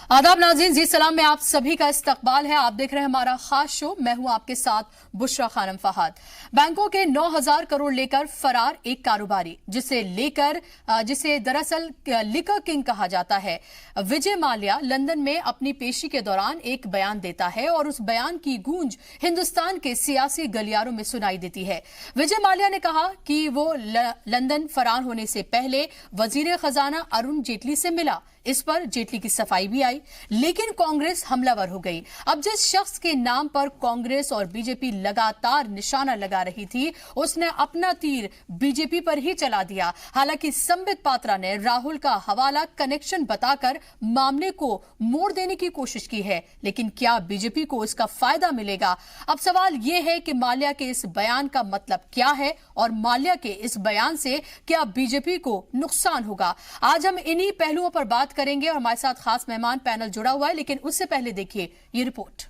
आदाब नाज़रीन, जी सलाम में आप सभी का इस्तकबाल है। आप देख रहे हैं हमारा खास शो। मैं हूं आपके साथ बुशरा खानम फहाद। बैंकों के 9,000 करोड़ लेकर फरार एक कारोबारी जिसे दरअसल लिकर किंग कहा जाता है, विजय माल्या लंदन में अपनी पेशी के दौरान एक बयान देता है और उस बयान की गूंज हिंदुस्तान के सियासी गलियारों में सुनाई देती है। विजय माल्या ने कहा कि वो लंदन फरार होने से पहले वजीर खजाना अरुण जेटली से मिला। इस पर जेटली की सफाई भी आई, लेकिन कांग्रेस हमलावर हो गई। अब जिस शख्स के नाम पर कांग्रेस और बीजेपी लगातार निशाना लगा रही थी, उसने अपना तीर बीजेपी पर ही चला दिया। हालांकि संबित पात्रा ने राहुल का हवाला कनेक्शन बताकर मामले को मोड़ देने की कोशिश की है, लेकिन क्या बीजेपी को इसका फायदा मिलेगा? अब सवाल यह है कि माल्या के इस बयान का मतलब क्या है और माल्या के इस बयान से क्या बीजेपी को नुकसान होगा? आज हम इन्हीं पहलुओं पर बात करेंगे और हमारे साथ खास मेहमान पैनल जुड़ा हुआ है, लेकिन उससे पहले देखिए ये रिपोर्ट।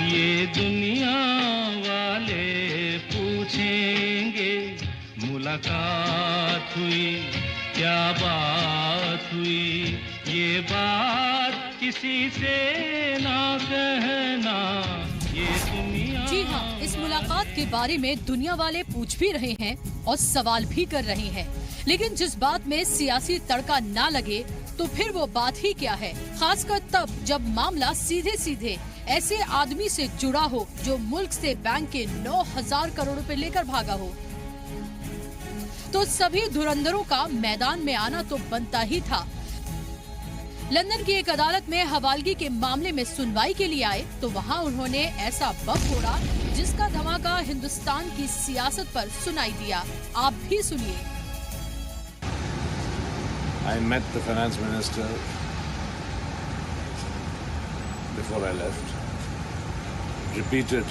ये दुनिया वाले पूछेंगे मुलाकात हुई क्या बात हुई, ये बात किसी से ना कहना। ये दुनिया। जी हाँ, इस मुलाकात के बारे में दुनिया वाले पूछ भी रहे हैं और सवाल भी कर रहे हैं, लेकिन जिस बात में सियासी तड़का ना लगे तो फिर वो बात ही क्या है, खासकर तब जब मामला सीधे सीधे ऐसे आदमी से जुड़ा हो जो मुल्क से बैंक के 9,000 करोड़ रुपए लेकर भागा हो। तो सभी धुरंधरों का मैदान में आना तो बनता ही था। लंदन की एक अदालत में हवालगी के मामले में सुनवाई के लिए आए तो वहां उन्होंने ऐसा बम फोड़ा जिसका धमाका हिंदुस्तान की सियासत पर सुनाई दिया। आप भी सुनिए। I met the finance minister before I left. Repeated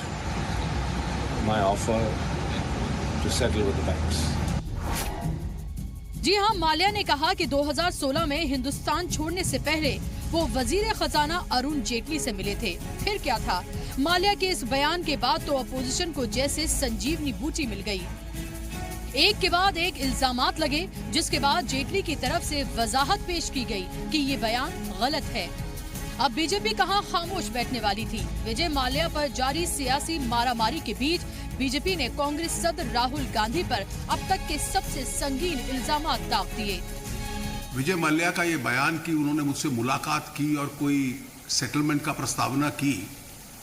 my offer to settle with the banks. जी हाँ, माल्या ने कहा कि 2016 में हिंदुस्तान छोड़ने से पहले वो वजीर खजाना अरुण जेटली से मिले थे। फिर क्या था? माल्या के इस बयान के बाद तो अपोजिशन को जैसे संजीवनी बूटी मिल गई। एक के बाद एक इल्जामात लगे, जिसके बाद जेटली की तरफ से वजाहत पेश की गई कि ये बयान गलत है। अब बीजेपी कहां खामोश बैठने वाली थी। विजय माल्या पर जारी सियासी मारामारी के बीच बीजेपी ने कांग्रेस सदर राहुल गांधी पर अब तक के सबसे संगीन इल्जामात दाग दिए। विजय माल्या का ये बयान कि उन्होंने मुझसे मुलाकात की और कोई सेटलमेंट का प्रस्तावना की,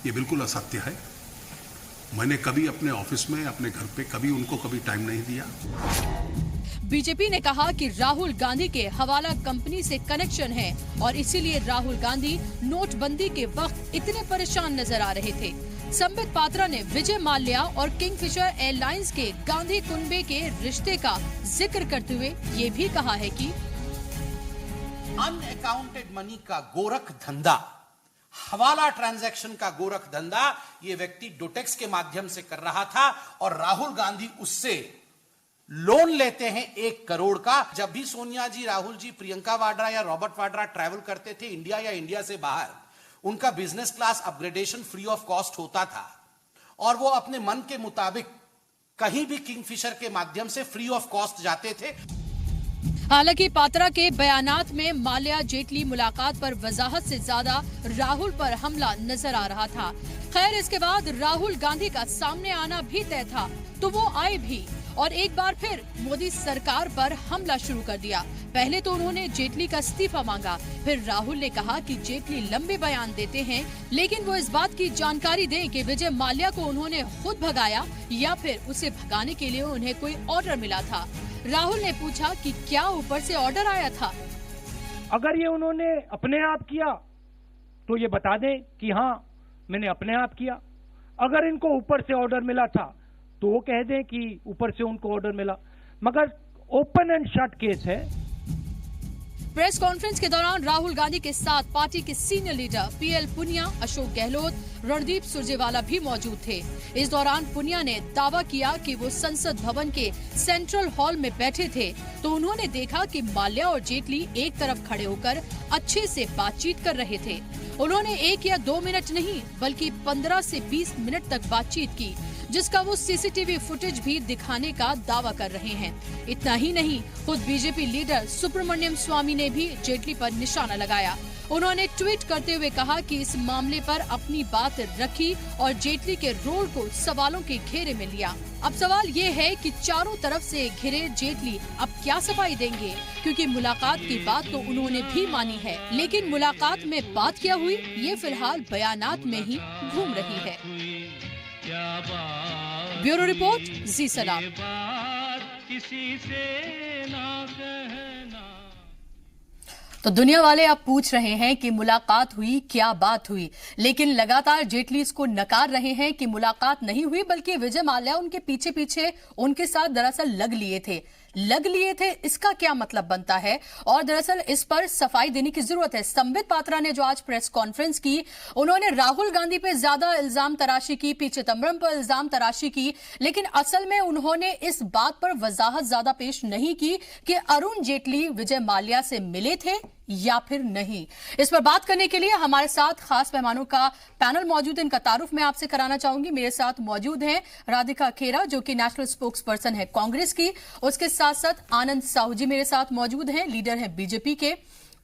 ये बिल्कुल असत्य है। मैंने कभी अपने ऑफिस में, अपने घर पे कभी टाइम नहीं दिया। बीजेपी ने कहा कि राहुल गांधी के हवाला कंपनी से कनेक्शन है और इसीलिए राहुल गांधी नोटबंदी के वक्त इतने परेशान नजर आ रहे थे। संबित पात्रा ने विजय माल्या और किंगफिशर एयरलाइंस के गांधी कुनबे के रिश्ते का जिक्र करते हुए ये भी कहा है कि अनअकाउंटेड मनी का गोरख धंधा, हवाला ट्रांजैक्शन का गोरख धंधा ये व्यक्ति डोटेक्स के माध्यम से कर रहा था और राहुल गांधी उससे लोन लेते हैं 1 करोड़ का। जब भी सोनिया जी, राहुल जी, प्रियंका वाड्रा या रॉबर्ट वाड्रा ट्रैवल करते थे इंडिया या इंडिया से बाहर, उनका business class upgradation free of cost होता था और वो अपने मन के मुताबिक कहीं भी किंगफिशर के माध्यम से फ्री ऑफ कॉस्ट जाते थे। हालांकि पात्रा के बयानात में माल्या जेटली मुलाकात पर वजाहत से ज्यादा राहुल पर हमला नजर आ रहा था। खैर, इसके बाद राहुल गांधी का सामने आना भी तय था, तो वो आए भी और एक बार फिर मोदी सरकार पर हमला शुरू कर दिया। पहले तो उन्होंने जेटली का इस्तीफा मांगा, फिर राहुल ने कहा कि जेटली लंबे बयान देते हैं, लेकिन वो इस बात की जानकारी दें कि विजय माल्या को उन्होंने खुद भगाया या फिर उसे भगाने के लिए उन्हें कोई ऑर्डर मिला था। राहुल ने पूछा कि क्या ऊपर से ऑर्डर आया था। अगर ये उन्होंने अपने आप किया तो ये बता दें कि हाँ मैंने अपने आप किया। अगर इनको ऊपर से ऑर्डर मिला था तो वो कह दें कि ऊपर से उनको ऑर्डर मिला, मगर ओपन एंड शट केस है। प्रेस कॉन्फ्रेंस के दौरान राहुल गांधी के साथ पार्टी के senior leader PL Punia, Ashok Gehlot, Randeep Surjewala भी मौजूद थे। इस दौरान पुनिया ने दावा किया कि वो संसद भवन के सेंट्रल हॉल में बैठे थे तो उन्होंने देखा कि माल्या और जेटली एक तरफ खड़े होकर अच्छे से बातचीत कर रहे थे। उन्होंने 1 या 2 मिनट नहीं बल्कि 15 से 20 मिनट तक बातचीत की, जिसका वो सीसीटीवी फुटेज भी दिखाने का दावा कर रहे हैं। इतना ही नहीं, खुद बीजेपी लीडर सुब्रमण्यम स्वामी ने भी जेटली पर निशाना लगाया। उन्होंने ट्वीट करते हुए कहा कि इस मामले पर अपनी बात रखी और जेटली के रोल को सवालों के घेरे में लिया। अब सवाल ये है कि चारों तरफ से घिरे जेटली अब क्या सफाई देंगे, क्योंकि मुलाकात की बात तो उन्होंने भी मानी है, लेकिन मुलाकात में बात क्या हुई ये फिलहाल बयानात में ही घूम रही है। ब्यूरो रिपोर्ट, जी सलाम। किसी से ना कहना। तो दुनिया वाले अब पूछ रहे हैं कि मुलाकात हुई, क्या बात हुई, लेकिन लगातार जेटली इसको नकार रहे हैं कि मुलाकात नहीं हुई, बल्कि विजय माल्या उनके पीछे पीछे उनके साथ दरअसल लग लिए थे। इसका क्या मतलब बनता है और दरअसल इस पर सफाई देने की जरूरत है। संबित पात्रा ने जो आज प्रेस कॉन्फ्रेंस की, उन्होंने राहुल गांधी पे ज्यादा इल्जाम तराशी की, पी चिदम्बरम पर इल्जाम तराशी की, लेकिन असल में उन्होंने इस बात पर वजाहत ज्यादा पेश नहीं की कि अरुण जेटली विजय माल्या से मिले थे या फिर नहीं। इस पर बात करने के लिए हमारे साथ खास मेहमानों का पैनल मौजूद है। इनका तारुफ मैं आपसे कराना चाहूंगी। मेरे साथ मौजूद हैं राधिका खेरा, जो कि नेशनल स्पोक्स पर्सन है कांग्रेस की। उसके साथ साथ आनंद साहू जी मेरे साथ मौजूद हैं, लीडर हैं बीजेपी के।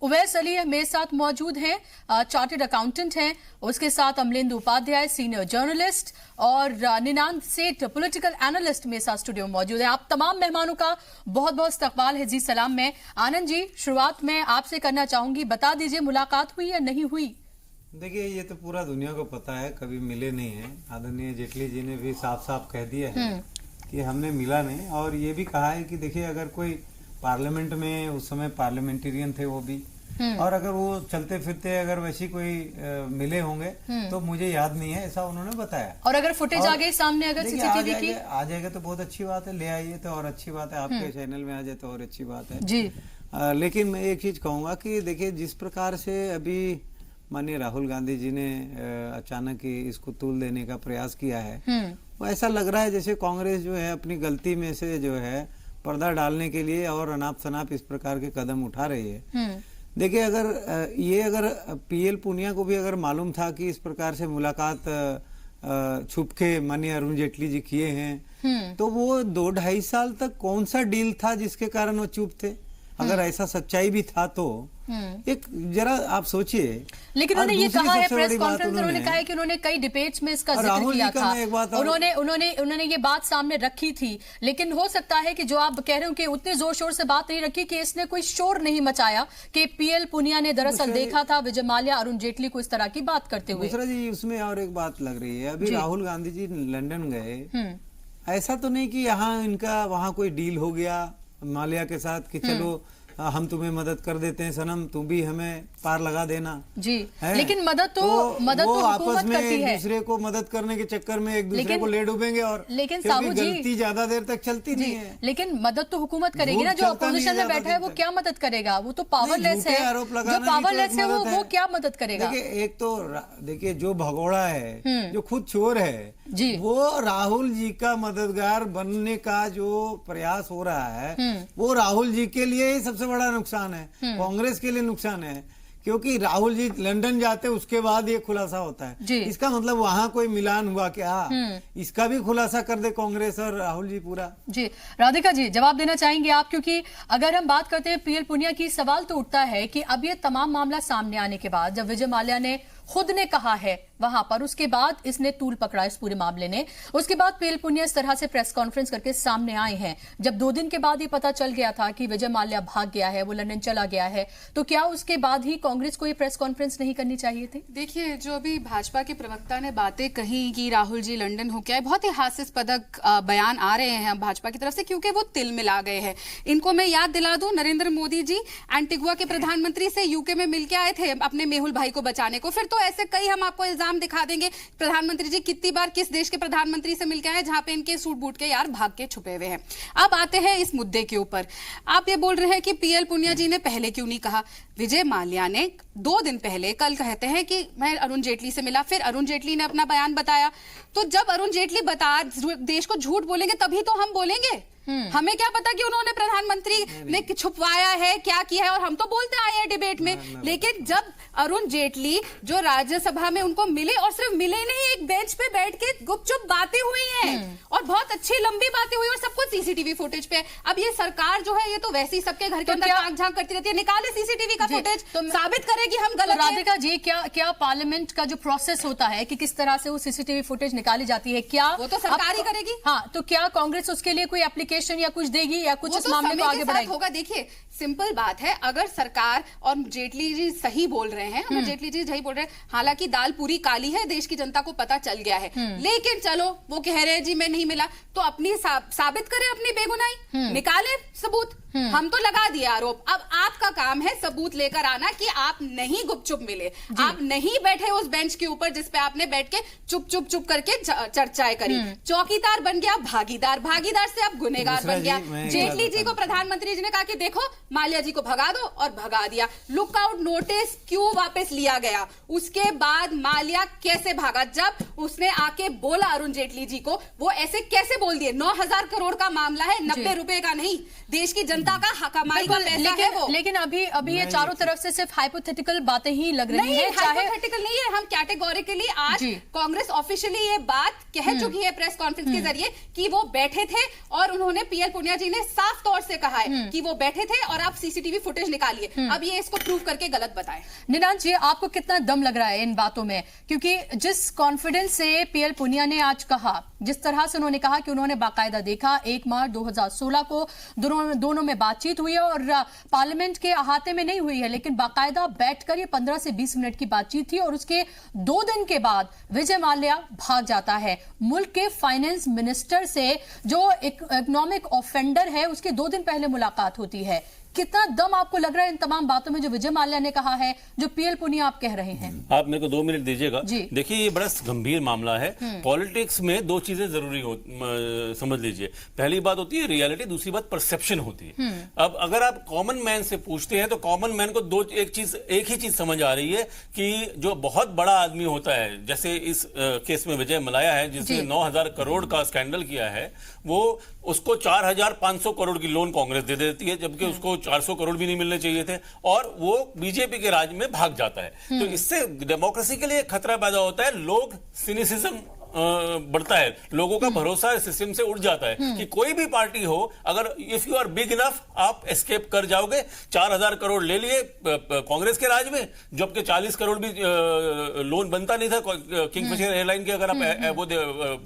उवैस अली मेरे साथ मौजूद हैं, चार्टर्ड अकाउंटेंट हैं। उसके साथ अमलेंदु उपाध्याय, सीनियर जर्नलिस्ट, और निनांद सेठ, पॉलिटिकल एनालिस्ट मेरे साथ स्टूडियो में मौजूद है। आप तमाम मेहमानों का बहुत बहुत इस्तकबाल है। जी सलाम। मैं आनंद जी शुरुआत में आपसे करना चाहूंगी, बता दीजिए मुलाकात हुई या नहीं हुई? देखिए, ये तो पूरा दुनिया को पता है, कभी मिले नहीं है। आदरणीय जेटली जी ने भी साफ साफ कह दिया है कि हमने मिला नहीं, और ये भी कहा है कि देखिए, अगर कोई पार्लियामेंट में, उस समय पार्लियामेंटेरियन थे वो भी, और अगर वो चलते फिरते अगर वैसी कोई मिले होंगे तो मुझे याद नहीं है, ऐसा उन्होंने बताया। और अगर फुटेज आ गई सामने, अगर सीसीटीवी की आ जाएगा तो बहुत अच्छी बात है, ले आइए तो और अच्छी बात है, आपके चैनल में आ जाए तो और अच्छी बात है जी। लेकिन मैं एक चीज कहूंगा कि देखिए, जिस प्रकार से अभी माननीय राहुल गांधी जी ने अचानक ही इसको तूल देने का प्रयास किया है, वो ऐसा लग रहा है जैसे कांग्रेस जो है अपनी गलती में से जो है पर्दा डालने के लिए और अनाप शनाप इस प्रकार के कदम उठा रही है। देखिए, अगर पीएल पुनिया को भी अगर मालूम था कि इस प्रकार से मुलाकात छुप के माननीय अरुण जेटली जी किए हैं, तो वो 2-2.5 साल तक कौन सा डील था जिसके कारण वो चुप थे? अगर ऐसा सच्चाई भी था तो एक जरा आप सोचिए। लेकिन उन्होंने ये कहा है प्रेस कॉन्फ्रेंस, उन्होंने कहा है कि उन्होंने कई डिबेट्स में इसका जिक्र किया था। उन्होंने ये बात सामने रखी थी, लेकिन हो सकता है कि जो आप कह रहे हो कि उतने जोर शोर से बात नहीं रखी कि इसने कोई शोर नहीं मचाया कि पीएल पुनिया ने दरअसल देखा था विजय माल्या अरुण जेटली को इस तरह की बात करते हुए। दूसरा जी, उसमें और एक बात लग रही है, अभी राहुल गांधी जी लंदन गए, ऐसा तो नहीं कि यहाँ इनका वहाँ कोई डील हो गया माल्या के साथ कि चलो हम तुम्हें मदद कर देते हैं सनम, तुम भी हमें पार लगा देना जी। लेकिन मदद तो आपस में एक दूसरे को मदद करने के चक्कर में एक दूसरे को ले डूबेंगे, और लेकिन साहू जी गलती ज्यादा देर तक चलती नहीं है। लेकिन मदद तो हुकूमत करेगी ना, जो अपोजिशन में बैठा है वो क्या मदद करेगा? वो तो पावरलेस है, जो पावरलेस है वो क्या मदद करेगा? देखिए, एक तो देखिए जो भगोड़ा है, जो खुद चोर है जी, वो राहुल जी का मददगार बनने का जो प्रयास हो रहा है, वो राहुल जी के लिए ही सबसे बड़ा नुकसान है, कांग्रेस के लिए नुकसान है, क्योंकि राहुल जी लंदन जाते उसके बाद ये खुलासा होता है। इसका मतलब वहां कोई मिलान हुआ क्या, इसका भी खुलासा कर दे कांग्रेस और राहुल जी पूरा। जी राधिका जी, जवाब देना चाहेंगे आप? क्योंकि अगर हम बात करते हैं पीएल पुनिया की, सवाल तो उठता है कि अब ये तमाम मामला सामने आने के बाद, जब विजय माल्या ने खुद ने कहा है वहां पर, उसके बाद इसने तूल पकड़ा इस पूरे मामले ने, उसके बाद पीएल पुनिया इस तरह से प्रेस कॉन्फ्रेंस करके सामने आए हैं। जब 2 दिन के बाद ये पता चल गया था कि विजय माल्या भाग गया है, वो लंदन चला गया है, तो क्या उसके बाद ही कांग्रेस को ये प्रेस कॉन्फ्रेंस नहीं करनी चाहिए थी? देखिए, जो अभी भाजपा के प्रवक्ता ने बातें कही कि राहुल जी लंदन हो गया, बहुत ही हास्यास्पद बयान आ रहे हैं भाजपा की तरफ से, क्योंकि वो तिल मिला गए हैं। इनको मैं याद दिला दूं, नरेंद्र मोदी जी एंटीगुआ के प्रधानमंत्री से यूके में मिलकर आए थे अपने मेहुल भाई को बचाने को। फिर तो ऐसे कई हम आपको इल्जाम दिखा देंगे, प्रधानमंत्री जी कितनी बार किस देश के प्रधानमंत्री से मिलकर आए जहां पे इनके सूट बूट के यार भाग के छुपे हुए हैं। अब आते हैं इस मुद्दे के ऊपर। आप ये बोल रहे हैं कि पीएल पुनिया जी ने पहले क्यों नहीं कहा? विजय माल्या ने 2 दिन पहले, कल कहते हैं कि मैं अरुण जेटली से मिला, फिर अरुण जेटली ने अपना बयान बताया। तो जब अरुण जेटली देश को झूठ बोलेंगे तभी तो हम बोलेंगे। हमें क्या पता कि उन्होंने प्रधानमंत्री ने छुपवाया है, क्या किया है, और हम तो बोलते आए हैं डिबेट में। लेकिन जब अरुण जेटली जो राज्यसभा में उनको मिले, और सिर्फ मिले नहीं, एक बेंच पे बैठ के गुपचुप बातें हुई हैं और बहुत अच्छी लंबी बातें हुई, और सब कुछ सीसीटीवी फुटेज पे। अब ये सरकार जो है, ये तो वैसे ही सबके घर के अंदर आंख झांक करती रहती है। निकाले सीसीटीवी का फुटेज, साबित करे कि हम गलत हैं। राधिका जी, क्या पार्लियामेंट का जो प्रोसेस होता है कि किस तरह से वो सीसीटीवी फुटेज निकाली जाती है, क्या वो तो सरकार ही करेगी? हाँ, तो क्या कांग्रेस उसके लिए कोई एप्लीकेशन या कुछ देगी, या कुछ इस मामले को आगे बढ़ाएगी? होगा। देखिए, सिंपल बात है, अगर सरकार, और जेटली जी सही बोल रहे हैं, अगर जेटली जी सही बोल रहे हैं, हालांकि दाल पूरी काली है, देश की जनता को पता चल गया है, लेकिन चलो वो कह रहे हैं जी मैं नहीं मिला, तो अपनी साबित करें अपनी बेगुनाही, निकाले सबूत। हम तो लगा दिए आरोप, अब आपका काम है सबूत लेकर आना कि आप नहीं गुपचुप मिले, आप नहीं बैठे उस बेंच के ऊपर जिसपे आपने बैठ के चुप करके चर्चाएं करी। चौकीदार बन गया भागीदार, भागीदार से अब गुनहगार बन गया। जेटली जी को प्रधानमंत्री जी ने कहा कि देखो माल्या जी को भगा दो, और भगा दिया। लुकआउट नोटिस क्यों वापस लिया गया? उसके बाद माल्या कैसे भागा? जब उसने आके बोला अरुण जेटली जी को, वो ऐसे कैसे बोल दिए? 9,000 करोड़ का मामला है, 90 रुपए का नहीं, देश की जनता का कमाई का पैसा है वो। लेकिन अभी ये चारों तरफ से सिर्फ हाइपोथेटिकल बातें ही लग रही है। हाइपोथेटिकल नहीं है, हम कैटेगोरिकली आज कांग्रेस ऑफिशियली ये बात कह चुकी है प्रेस कॉन्फ्रेंस के जरिए कि वो बैठे थे, और उन्होंने पीएल पुनिया जी ने साफ तौर से कहा है कि वो बैठे थे, और आप सीसीटीवी फुटेज निकालिए। अब ये इसको प्रूव करके गलत बताएं। निनाद जी, आपको कितना दम लग रहा है इन बातों में? क्योंकि जिस कॉन्फिडेंस से पीएल पुनिया ने आज कहा, जिस तरह से उन्होंने कहा कि उन्होंने बाकायदा देखा, 1 मार्च 2016 को दोनों में बातचीत हुई है, और पार्लियामेंट के अहाते में नहीं हुई है, लेकिन बाकायदा बैठकर ये 15 से 20 मिनट की बातचीत थी, और उसके 2 दिन के बाद विजय माल्या भाग जाता है। मुल्क के फाइनेंस मिनिस्टर से, जो इकोनॉमिक ऑफेंडर है, उसके 2 दिन पहले मुलाकात होती है। कितना दम आपको लग रहा है इन तमाम बातों में, जो विजय माल्या ने कहा है, जो पीएल पुनिया आप कह रहे हैं? आप मेरे को 2 मिनट दीजिएगा। देखिए, ये बड़ा गंभीर मामला है। पॉलिटिक्स में 2 चीजें जरूरी समझ लीजिए। पहली बात होती है रियलिटी, दूसरी बात परसेप्शन होती है। अब अगर आप कॉमन मैन से पूछते हैं, तो कॉमन मैन को एक ही चीज समझ आ रही है कि जो बहुत बड़ा आदमी होता है, जैसे इस केस में विजय माल्या है, जिसने 9,000 करोड़ का स्कैंडल किया है, वो उसको 4,500 करोड़ की लोन कांग्रेस दे देती है, जबकि उसको 400 करोड़ भी नहीं मिलने चाहिए थे, और वो बीजेपी के राज में भाग जाता है। तो इससे डेमोक्रेसी के लिए खतरा पैदा होता है, लोग सिनिसिज्म बढ़ता है, लोगों का भरोसा सिस्टम से उड़ जाता है कि कोई भी पार्टी हो, अगर if you are big enough आप एस्केप कर जाओगे। 4,000 करोड़ ले लिए कांग्रेस के राज में, जबकि 40 करोड़ भी लोन बनता नहीं था किंगफिशर एयरलाइन के, अगर आप वो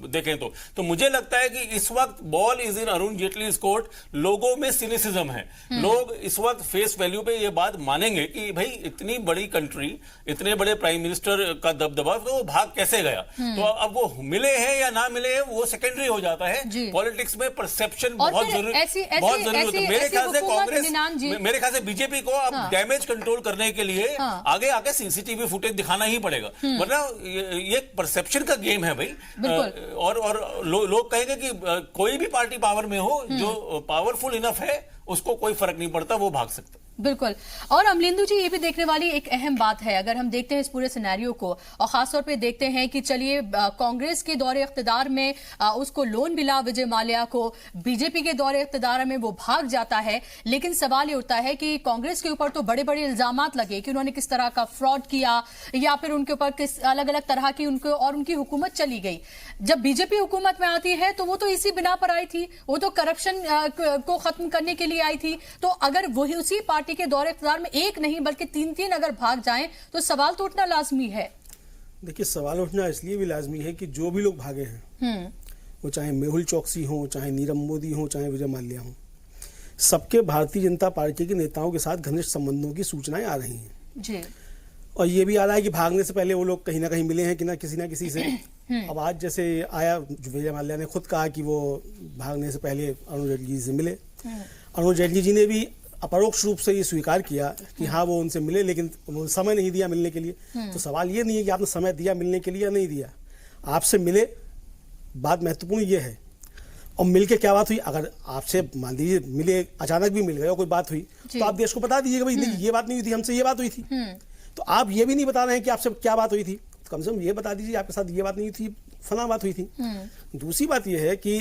देखें तो मुझे लगता है कि इस वक्त ball is in Arun Jaitley court. लोगों में सिनिसिज्म है, लोग इस वक्त फेस वैल्यू पे ये बात मानेंगे कि भाई इतनी बड़ी कंट्री, इतने बड़े प्राइम मिनिस्टर का दबदबा, तो वो भाग कैसे गया? तो अब वो मिले हैं या ना मिले हैं वो सेकेंडरी हो जाता है। पॉलिटिक्स में परसेप्शन बहुत जरूरी होता है। मेरे ख्याल से कांग्रेस, मेरे ख्याल से बीजेपी को अब डैमेज कंट्रोल करने के लिए आगे आके सीसीटीवी फुटेज दिखाना ही पड़ेगा, वरना ये परसेप्शन का गेम है भाई। और लोग कहेंगे कि कोई भी पार्टी पावर में हो, जो पावरफुल इनफ है उसको कोई फर्क नहीं पड़ता, वो भाग सकता। बिल्कुल। और अमलिंदु जी, ये भी देखने वाली एक अहम बात है, अगर हम देखते हैं इस पूरे सिनेरियो को, और खासतौर पे देखते हैं कि चलिए कांग्रेस के दौरे इख्तिदार में उसको लोन मिला विजय माल्या को, बीजेपी के दौरे इख्तिदार में वो भाग जाता है, लेकिन सवाल ये उठता है कि कांग्रेस के ऊपर तो बड़े बड़े इल्जामात लगे कि उन्होंने किस तरह का फ्रॉड किया, या फिर उनके ऊपर किस अलग अलग तरह की उनकी हुकूमत चली गई। जब बीजेपी हुकूमत में आती है तो वो तो इसी बिना पर आई थी, वो तो करप्शन को खत्म करने के लिए आई थी। तो अगर वही उसी पार्टी के दौरे इख्तियार में एक नहीं बल्कि 3-3 अगर भाग जाएं, तो सवाल तो उठना लाजमी है। देखिए, सवाल उठना इसलिए भी लाजमी है कि जो भी लोग भागे हैं, वो चाहे मेहुल चौकसी हो, चाहे नीरव मोदी हो, चाहे विजय माल्या हो, सबके भारतीय जनता पार्टी के नेताओं के साथ घनिष्ठ संबंधों की सूचनाएं आ रही हैं जी। और ये भी आ रहा है कि भागने से पहले वो लोग कहीं ना कहीं मिले हैं कि ना किसी से। अब आज जैसे आया, विजय माल्या ने खुद कहा कि वो भागने से पहले अरुण जेटली जी से मिले। अरुण जेटली जी ने भी अपरोक्ष रूप से ये स्वीकार किया कि हाँ वो उनसे मिले, लेकिन उन्होंने समय नहीं दिया मिलने के लिए। तो सवाल ये नहीं है कि आपने समय दिया मिलने के लिए या नहीं दिया, आपसे मिले, बात महत्वपूर्ण ये है। और मिलके क्या बात हुई? अगर आपसे मान लीजिए मिले, अचानक भी मिल गए और कोई बात हुई, तो आप देश को बता दीजिएगा भाई ये बात नहीं हुई थी, हमसे ये बात हुई थी। तो आप ये भी नहीं बता रहे हैं कि आपसे क्या बात हुई थी, तो कम से कम ये बता दीजिए आपके साथ ये बात नहीं हुई थी, फला बात हुई थी। दूसरी बात यह है कि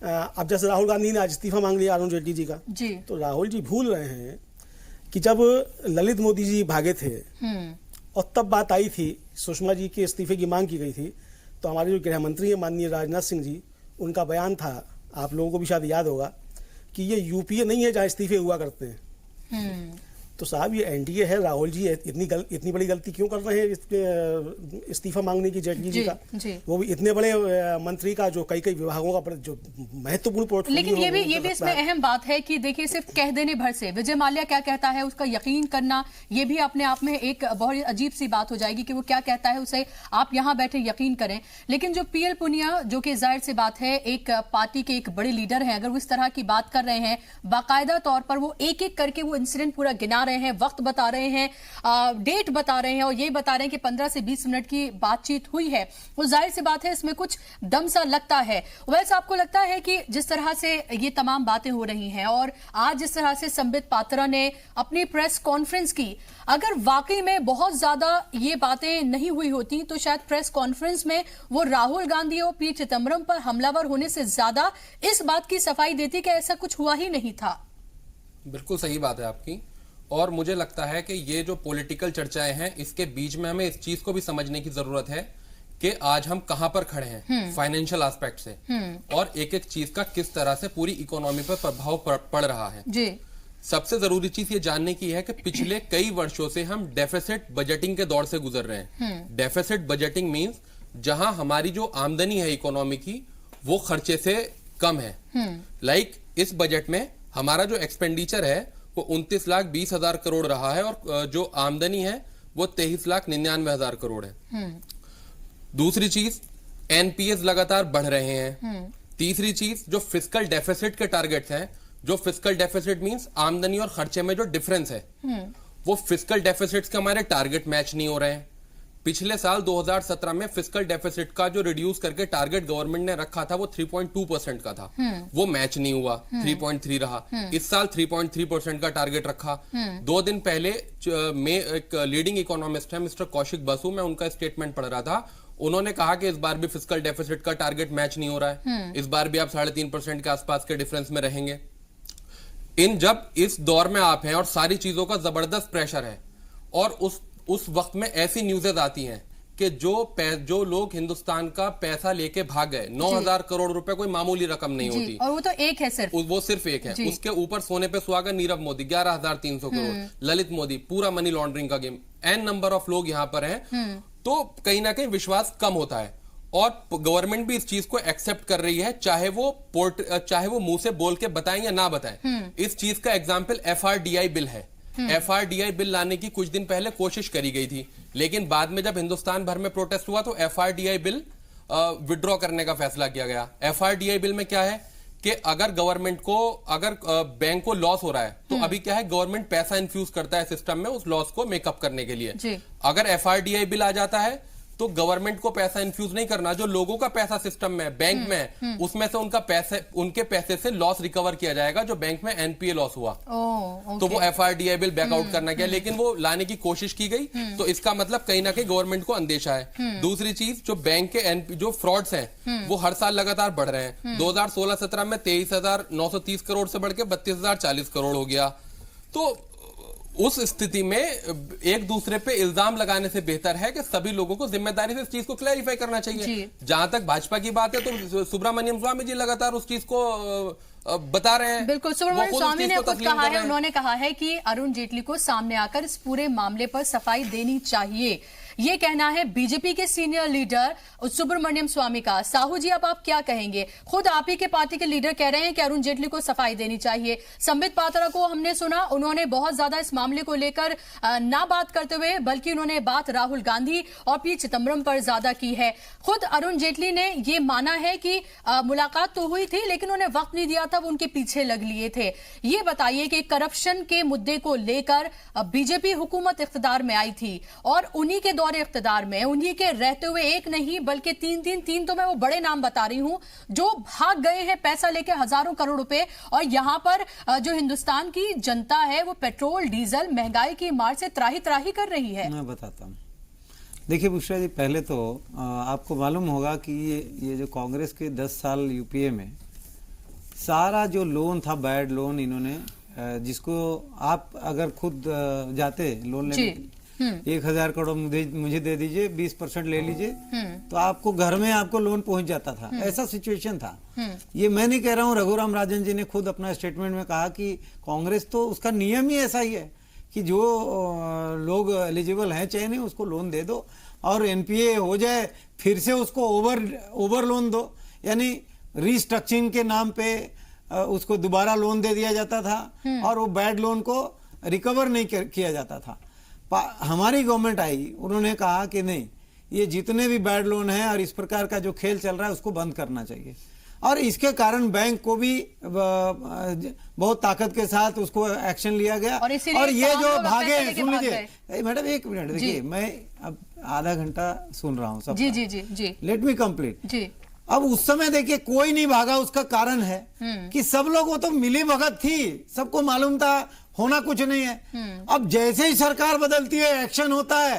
अब जैसे राहुल गांधी ने आज इस्तीफा मांग लिया अरुण जेटली जी का जी। तो राहुल जी भूल रहे हैं कि जब ललित मोदी जी भागे थे और तब बात आई थी, सुषमा जी के इस्तीफे की मांग की गई थी, तो हमारे जो गृह मंत्री है माननीय राजनाथ सिंह जी, उनका बयान था, आप लोगों को भी शायद याद होगा, कि ये यूपीए नहीं है जहां इस्तीफे हुआ करते हैं। तो साहब ये एनडीए है, राहुल जी इतनी बड़ी गलती क्यों कर रहे हैं इस्तीफा मांगने की जेटली जी का, वो भी इतने बड़े मंत्री का जो कई विभागों का जो महत्वपूर्ण पोर्टफोलियो। लेकिन ये भी इसमें अहम बात है कि देखिए सिर्फ कह देने भर से विजय माल्या क्या कहता है उसका यकीन करना, ये भी अपने आप में एक बहुत अजीब सी बात हो जाएगी कि वो क्या कहता है उसे आप यहाँ बैठे यकीन करें। लेकिन जो पीएल पुनिया, जो कि जाहिर सी बात है एक पार्टी के एक बड़े लीडर हैं, अगर वो इस तरह की बात कर रहे हैं, बाकायदा तौर पर वो एक एक करके वो इंसिडेंट पूरा गिना रहे हैं, वक्त बता रहे हैं, डेट बता रहे हैं और ये बता रहे हैं कि 15 से 20 मिनट की बातचीत हुई है, वो जाहिर सी बात है इसमें कुछ दम सा लगता है। वैसे आपको लगता है कि जिस तरह से ये तमाम बातें हो रही हैं और आज जिस तरह से संबित पात्रा ने अपनी प्रेस कॉन्फ्रेंस की, अगर वाकई में बहुत ज्यादा ये बातें नहीं हुई होती तो शायद प्रेस कॉन्फ्रेंस में वो राहुल गांधी और पी चिदम्बरम पर हमलावर होने से ज्यादा इस बात की सफाई देती कि ऐसा कुछ हुआ ही नहीं था। बिल्कुल सही बात है आपकी, और मुझे लगता है कि ये जो पॉलिटिकल चर्चाएं हैं इसके बीच में हमें इस चीज को भी समझने की जरूरत है कि आज हम कहां पर खड़े हैं फाइनेंशियल एस्पेक्ट से, और एक एक चीज का किस तरह से पूरी इकोनॉमी पर प्रभाव पड़ रहा है जी। सबसे जरूरी चीज ये जानने की है कि पिछले कई वर्षों से हम डेफिसिट बजटिंग के दौर से गुजर रहे हैं। डेफिसिट बजटिंग मींस जहां हमारी जो आमदनी है इकोनॉमी की वो खर्चे से कम है। लाइक इस बजट में हमारा जो एक्सपेंडिचर है वो 29,20,000 करोड़ रहा है और जो आमदनी है वो 23,99,000 करोड़ है। दूसरी चीज एनपीएस लगातार बढ़ रहे हैं। तीसरी चीज जो फिस्कल डेफिसिट के टारगेट्स हैं, जो फिस्कल डेफिसिट मींस आमदनी और खर्चे में जो डिफरेंस है, वो फिस्कल डेफिसिट्स के हमारे टारगेट मैच नहीं हो रहे हैं। पिछले साल 2017 में फिस्कल डेफिसिट का जो रिड्यूस करके टारगेट गवर्नमेंट ने रखा था वो 3.2% का था, वो मैच नहीं हुआ, 3.3 रहा। इस साल 3.3% का टारगेट रखा। 2 दिन पहले में एक लीडिंग इकोनॉमिस्ट है मिस्टर कौशिक बसु, मैं उनका स्टेटमेंट पढ़ रहा था, उन्होंने कहा कि इस बार भी फिस्कल डेफिसिट का टारगेट मैच नहीं हो रहा है, इस बार भी आप 3.5% के आसपास के डिफरेंस में रहेंगे। जब इस दौर में आप हैं और सारी चीजों का जबरदस्त प्रेशर है और उस वक्त में ऐसी न्यूज़ेस आती हैं कि जो लोग हिंदुस्तान का पैसा लेके भाग गए, 9,000 करोड़ रुपए कोई मामूली रकम नहीं होती, और वो तो एक है सिर्फ, वो सिर्फ एक है। उसके ऊपर सोने पे सुहागा नीरव मोदी 11,300 करोड़, ललित मोदी, पूरा मनी लॉन्ड्रिंग का गेम, एन नंबर ऑफ लोग यहाँ पर हैं। तो कहीं ना कहीं विश्वास कम होता है और गवर्नमेंट भी इस चीज को एक्सेप्ट कर रही है, चाहे वो मुंह से बोल के बताएं या ना बताएं। इस चीज का एग्जाम्पल FRDI बिल है। FRDI बिल लाने की कुछ दिन पहले कोशिश करी गई थी, लेकिन बाद में जब हिंदुस्तान भर में प्रोटेस्ट हुआ तो FRDI बिल विड्रॉ करने का फैसला किया गया। FRDI बिल में क्या है कि अगर बैंक को लॉस हो रहा है तो अभी क्या है, गवर्नमेंट पैसा इन्फ्यूज करता है सिस्टम में उस लॉस को मेकअप करने के लिए। अगर FRDI बिल आ जाता है तो गवर्नमेंट को पैसा इन्फ्यूज नहीं करना, जो लोगों का पैसा सिस्टम में बैंक में उसमें से उनके पैसे से लॉस रिकवर किया जाएगा जो बैंक में एनपीए लॉस हुआ। तो वो FRDI बिल बैकआउट करना गया, लेकिन वो लाने की कोशिश की गई। तो इसका मतलब कहीं ना कहीं गवर्नमेंट को अंदेशा है। दूसरी चीज, जो बैंक के जो फ्रॉड्स हैं वो हर साल लगातार बढ़ रहे हैं। 2016-17 में 23,930 करोड़ से बढ़ के 32,040 करोड़ हो गया। तो उस स्थिति में एक दूसरे पे इल्जाम लगाने से बेहतर है कि सभी लोगों को जिम्मेदारी से इस चीज को क्लैरिफाई करना चाहिए। जहां तक भाजपा की बात है तो सुब्रमण्यम स्वामी जी लगातार उस चीज को बता रहे हैं। बिल्कुल, सुब्रमण्यम स्वामी ने खुद कहा है, उन्होंने कहा है कि अरुण जेटली को सामने आकर इस पूरे मामले पर सफाई देनी चाहिए। ये कहना है बीजेपी के सीनियर लीडर सुब्रमण्यम स्वामी का। साहू जी, अब आप क्या कहेंगे? खुद आप ही के पार्टी के लीडर कह रहे हैं कि अरुण जेटली को सफाई देनी चाहिए। संबित पात्रा को हमने सुना, उन्होंने बहुत ज्यादा इस मामले को लेकर ना बात करते हुए बल्कि उन्होंने बात राहुल गांधी और पी चिदम्बरम पर ज्यादा की है। खुद अरुण जेटली ने ये माना है कि मुलाकात तो हुई थी लेकिन उन्हें वक्त नहीं दिया था, वो उनके पीछे लग लिए थे। ये बताइए कि करप्शन के मुद्दे को लेकर बीजेपी हुकूमत इख्तिदार में आई थी और उन्हीं के दौरे इख्तिदार में, उन्हीं के रहते हुए एक नहीं बल्कि तीन तो मैं वो बड़े नाम बता रही हूं जो भाग गए हैं पैसा लेके हजारों करोड़ रुपए, और यहां पर जो हिंदुस्तान की जनता है वो पेट्रोल डीजल महंगाई की मार से त्राही त्राही कर रही है। मैं बताता हूं। देखिए बुशरा जी, पहले तो आपको मालूम होगा कि ये जो कांग्रेस के 10 साल यूपीए में सारा जो लोन था, बैड लोन, इन्होंने जिसको आप अगर खुद जाते लोन लेने, 1,000 करोड़ मुझे दे दीजिए, 20% ले लीजिए, तो आपको घर में आपको लोन पहुंच जाता था। ऐसा सिचुएशन था। ये मैं नहीं कह रहा हूँ, रघुराम राजन जी ने खुद अपना स्टेटमेंट में कहा कि कांग्रेस तो उसका नियम ही ऐसा ही है कि जो लोग एलिजिबल हैं चाहे नहीं, उसको लोन दे दो, और एनपीए हो जाए फिर से उसको ओवर लोन दो, यानी रिस्ट्रक्चरिंग के नाम पे उसको दोबारा लोन दे दिया जाता था और वो बैड लोन को रिकवर नहीं किया जाता था। हमारी गवर्नमेंट आई, उन्होंने कहा कि नहीं, ये जितने भी बैड लोन हैं और इस प्रकार का जो खेल चल रहा है उसको बंद करना चाहिए, और इसके कारण बैंक को भी बहुत ताकत के साथ उसको एक्शन लिया गया। और ये जो भागे, सुन लीजिए मैडम, एक मिनट, देखिए मैं अब आधा घंटा सुन रहा हूँ सब। जी जी जी जी, लेट मी कंप्लीट जी। अब उस समय देखिए कोई नहीं भागा, उसका कारण है कि सब लोग, वो तो मिली भगत थी, सबको मालूम था होना कुछ नहीं है। अब जैसे ही सरकार बदलती है, एक्शन होता है,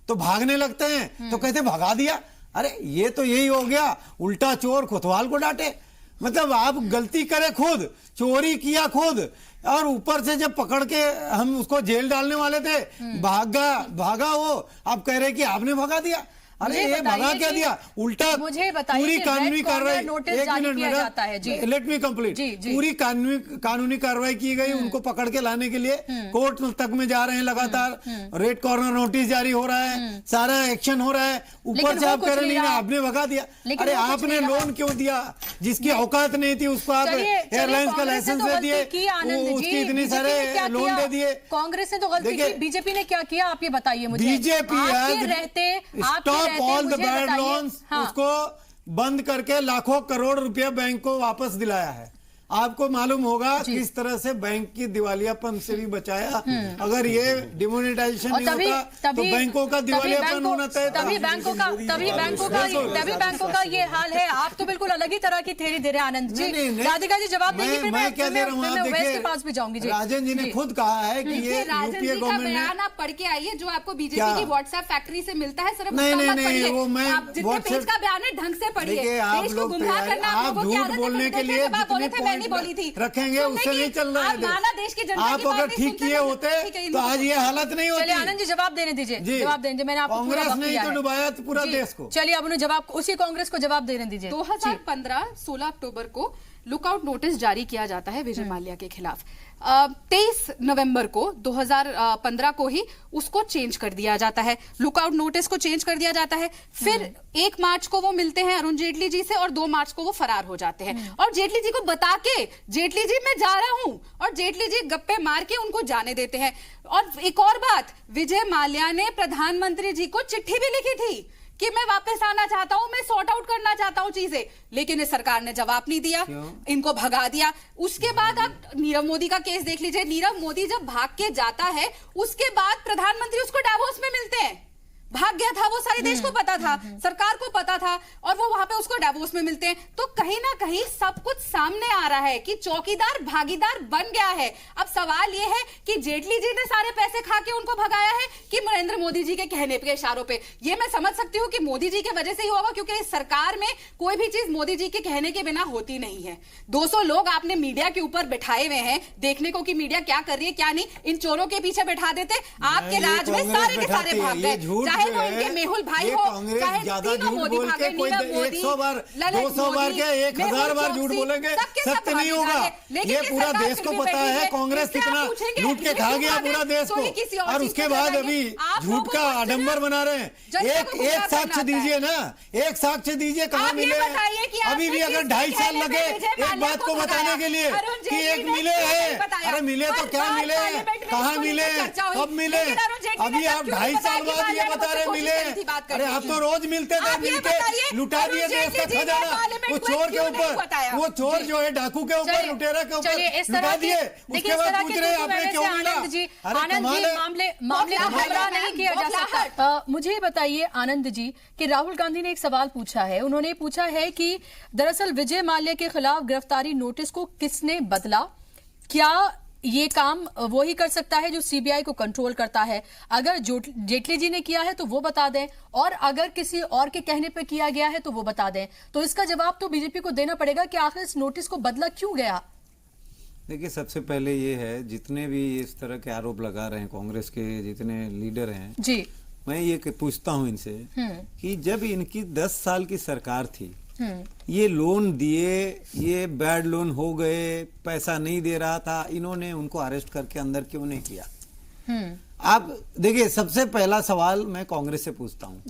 तो भागने लगते हैं, तो कहते भगा दिया। अरे ये तो यही हो गया, उल्टा चोर कोतवाल को डांटे। मतलब आप गलती करे खुद, चोरी किया खुद, और ऊपर से जब पकड़ के हम उसको जेल डालने वाले थे, भागा वो, आप कह रहे कि आपने भगा दिया। अरे ये भगा क्या दिया, उल्टा मुझे पूरी कानूनी कार्रवाई, नोटिस जारी किया जाता है। जी, लेट मी कंप्लीट। पूरी कानूनी कार्रवाई की गई, उनको पकड़ के लाने के लिए कोर्ट तक में जा रहे हैं लगातार, रेड कॉर्नर नोटिस जारी हो रहा है, सारा एक्शन हो रहा है, ऊपर से आप कह रहे नहीं आपने भगा दिया। अरे आपने लोन क्यों दिया, जिसकी औकात नहीं थी उसको आप एयरलाइंस का लाइसेंस दे दिए, उसकी इतनी सारे लोन दे दिए। कांग्रेस ने तो गलती की, बीजेपी ने क्या किया आप ये बताइए मुझे। बीजेपी रहते ऑल द बैड लोन्स, उसको बंद करके लाखों करोड़ रुपया बैंक को वापस दिलाया है। आपको मालूम होगा किस तरह से बैंक की दिवालियापन से भी बचाया। अगर ये डिमोनेटाइजेशन नहीं होता तो बैंकों का दिवालियापन होना तय था। तभी बैंकों का ये हाल है। आप तो बिल्कुल अलग ही तरह की थ्योरी दे रहे हैं आनंद जी। राधिका जी जवाब देंगी, फिर मैं क्या दे रहा हूँ, आप के पास भी जाऊंगी। राजन जी ने खुद कहा है कि ये यूपीए गवर्नमेंट ने, आप पढ़ के आइए जो आपको बीजेपी की व्हाट्सएप फैक्ट्री से मिलता है। सिर्फ नहीं, वो मैं व्हाट्सएप का बयान है, ढंग से पढ़िए। आप लोग आप झूठ बोलने के लिए नहीं बोली थी, रखेंगे, उससे नहीं चल रहा है। देश की जनता आप अगर ठीक किए होते तो आज ये हालत नहीं होती। चलिए आनंद जी जवाब देने दीजिए, जवाब देने दीजिए। मैंने आपको कांग्रेस ने तो डुबाया पूरा देश को। चलिए अब उन्हें जवाब, उसी कांग्रेस को जवाब देने दीजिए। 2015 16 अक्टूबर को लुकआउट नोटिस जारी किया जाता है विजय माल्या के खिलाफ। 23 नवंबर को 2015 को ही उसको चेंज कर दिया जाता है, लुकआउट नोटिस को चेंज कर दिया जाता है। फिर 1 मार्च को वो मिलते हैं अरुण जेटली जी से और 2 मार्च को वो फरार हो जाते हैं। और जेटली जी को बता के, जेटली जी मैं जा रहा हूं, और जेटली जी गप्पे मार के उनको जाने देते हैं। और एक और बात, विजय माल्या ने प्रधानमंत्री जी को चिट्ठी भी लिखी थी कि मैं वापस आना चाहता हूं, मैं सॉर्ट आउट करना चाहता हूं चीजें, लेकिन इस सरकार ने जवाब नहीं दिया, इनको भगा दिया। उसके बाद आप नीरव मोदी का केस देख लीजिए। नीरव मोदी जब भाग के जाता है, उसके बाद प्रधानमंत्री उसको डावोस में मिलते हैं। भाग गया था, वो सारे देश को पता था, सरकार को पता था, और वो वहां पे उसको डावोस में मिलते हैं। तो कहीं ना कहीं सब कुछ सामने आ रहा है कि चौकीदार भागीदार बन गया है। अब सवाल ये है कि जेटली जी ने सारे पैसे खा के उनको भगाया है कि नरेंद्र मोदी जी के कहने के इशारों पे। ये मैं समझ सकती हूँ कि मोदी जी की वजह से ही होगा, क्योंकि इस सरकार में कोई भी चीज मोदी जी के कहने के बिना होती नहीं है। 200 लोग आपने मीडिया के ऊपर बैठाए हुए हैं देखने को कि मीडिया क्या कर रही है क्या नहीं। इन चोरों के पीछे बैठा देते, आपके राज में सारे के सारे भाग गए। चाहे वो इनके मेहुल भाई हो, चाहे तीनों मोदी भागे, नीरव मोदी, 100 बार 200 बार क्या 1000 बार झूठ बोलेंगे, सत्य नहीं होगा। ये पूरा देश को पता है कांग्रेस कितना लूट के खा गया पूरा देश को, और उसके बाद अभी झूठ का आडंबर बना रहे हैं। एक साक्ष्य दीजिए ना, एक साक्ष्य दीजिए, कहाँ मिले? अभी भी अगर 2.5 साल लगे एक बात को बताने के लिए कि एक मिले हैं, अरे मिले तो क्या मिले, कहाँ मिले, कब मिले? अभी आप 2.5 साल बाद ये बता रहे मिले। अरे आप तो रोज मिलते थे, मिलके लुटा दिए देश का खजाना। वो चोर के ऊपर, वो चोर जो है डाकू के ऊपर, लुटेरा के ऊपर लुटा दिए, उसके बाद पूछ रहे आपने क्यों मिला? आनंद जी मामले को गुमराह नहीं किया जा सकता। मुझे बताइए आनंद जी कि राहुल गांधी ने एक सवाल पूछा है। उन्होंने पूछा है कि दरअसल विजय माल्या के खिलाफ गिरफ्तारी नोटिस को किसने बदला? क्या ये काम वो ही कर सकता है जो सीबीआई को कंट्रोल करता है। अगर जेटली जी ने किया है तो वो बता दें, और अगर किसी और के कहने पे किया गया है तो वो बता दें। तो इसका जवाब तो बीजेपी को देना पड़ेगा कि आखिर इस नोटिस को बदला क्यों गया। देखिए, सबसे पहले ये है, जितने भी इस तरह के आरोप लगा रहे हैं कांग्रेस के जितने लीडर हैं जी, मैं ये पूछता हूं इनसे कि जब इनकी 10 साल की सरकार थी, ये लोन दिए, ये बैड लोन हो गए, पैसा नहीं दे रहा था, इन्होंने उनको अरेस्ट करके अंदर क्यों नहीं किया? आप देखिए, सबसे पहला सवाल मैं कांग्रेस से पूछता हूँ।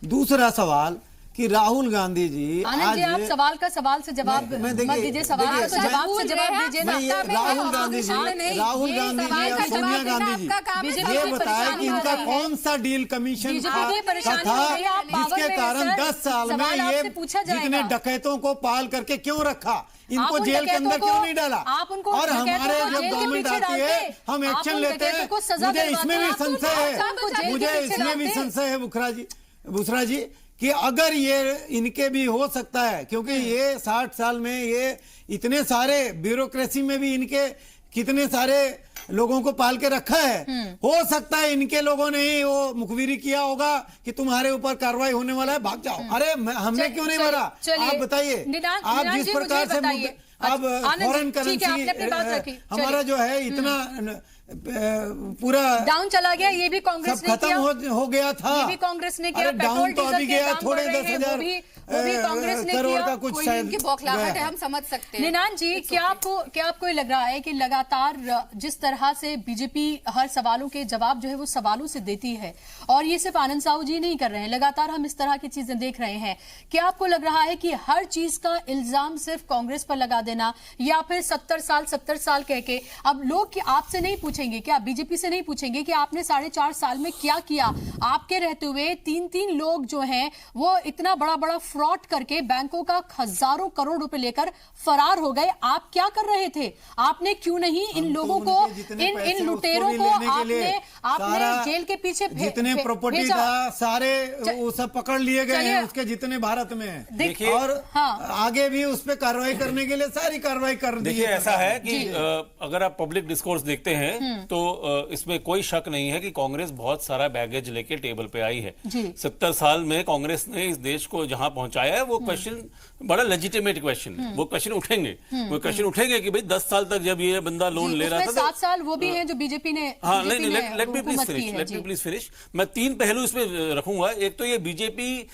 दूसरा सवाल कि राहुल गांधी जी, आज जी आप सवाल का सवाल से जवाब मत दीजिए, सवाल तो जवाब से जवाब दीजिए ना। राहुल गांधी जी और सोनिया गांधी जी ये बताया कि इनका कौन सा डील कमीशन था जिसके कारण 10 साल में ये जितने डकैतों को पाल करके क्यों रखा, इनको जेल के अंदर क्यों नहीं डाला? और हमारे जब गवर्नमेंट आती है हम एक्शन लेते हैं। मुझे इसमें भी संशय है बुसरा जी कि अगर ये इनके भी हो सकता है, क्योंकि ये 60 साल में ये इतने सारे ब्यूरोक्रेसी में भी इनके कितने सारे लोगों को पाल के रखा है, हो सकता है इनके लोगों ने ही वो मुखबिरी किया होगा कि तुम्हारे ऊपर कार्रवाई होने वाला है, भाग जाओ। अरे हमने क्यों नहीं मरा? आप बताइए, आप जिस प्रकार से अब फॉरेन करेंसी हमारा जो है इतना पूरा डाउन चला गया, ये भी कांग्रेस ने खत्म हो गया था। ये भी कांग्रेस ने किया। डाउन तो अभी गया, थोड़े 10,000 करोड़ का कुछ शायद बौखलाहट है, हम समझ सकते हैं। निनान जी, क्या आपको ये लग रहा है कि लगातार जिस तरह से बीजेपी हर सवालों के जवाब जो है वो सवालों से देती है, और ये सिर्फ आनंद साहू जी नहीं कर रहे हैं, लगातार हम इस तरह की चीजें देख रहे हैं, क्या आपको लग रहा है कि हर चीज का इल्जाम सिर्फ कांग्रेस पर लगा देना, या फिर 70 साल कह के अब लोग आपसे नहीं पूछेंगे, क्या बीजेपी से नहीं पूछेंगे कि आपने 4.5 साल में क्या किया? आपके रहते हुए 3 लोग जो हैं वो इतना बड़ा फ्रॉड करके बैंकों का हजारों करोड़ रुपए लेकर फरार हो गए। आप क्या कर रहे थे? आपने क्यों नहीं इन लोगों को, इन लुटेरों को आपने जेल के पीछे जितने प्रॉपर्टी था सारे वो सब पकड़ लिए गए हैं, उसके जितने भारत में है। देखिए, और आगे भी उस पर कार्रवाई करने के लिए सारी कार्रवाई कर दी। देखिए, ऐसा है कि अगर आप पब्लिक डिस्कोर्स देखते हैं तो इसमें कोई शक नहीं है कि कांग्रेस बहुत सारा बैगेज लेके टेबल पे आई है। 70 साल में कांग्रेस ने इस देश को जहां पहुंचाया है, वो क्वेश्चन बड़ा लेजिटिमेट क्वेश्चन है। वो क्वेश्चन उठेंगे कि भाई 10 साल तक जब ये बंदा लोन ले रहा था, 7 साल वो भी हैं जो बीजेपी ने। हाँ, नहीं, लेट मी प्लीज फिनिश। मैं 3 पहलू इसमें रखूंगा। एक तो ये बीजेपी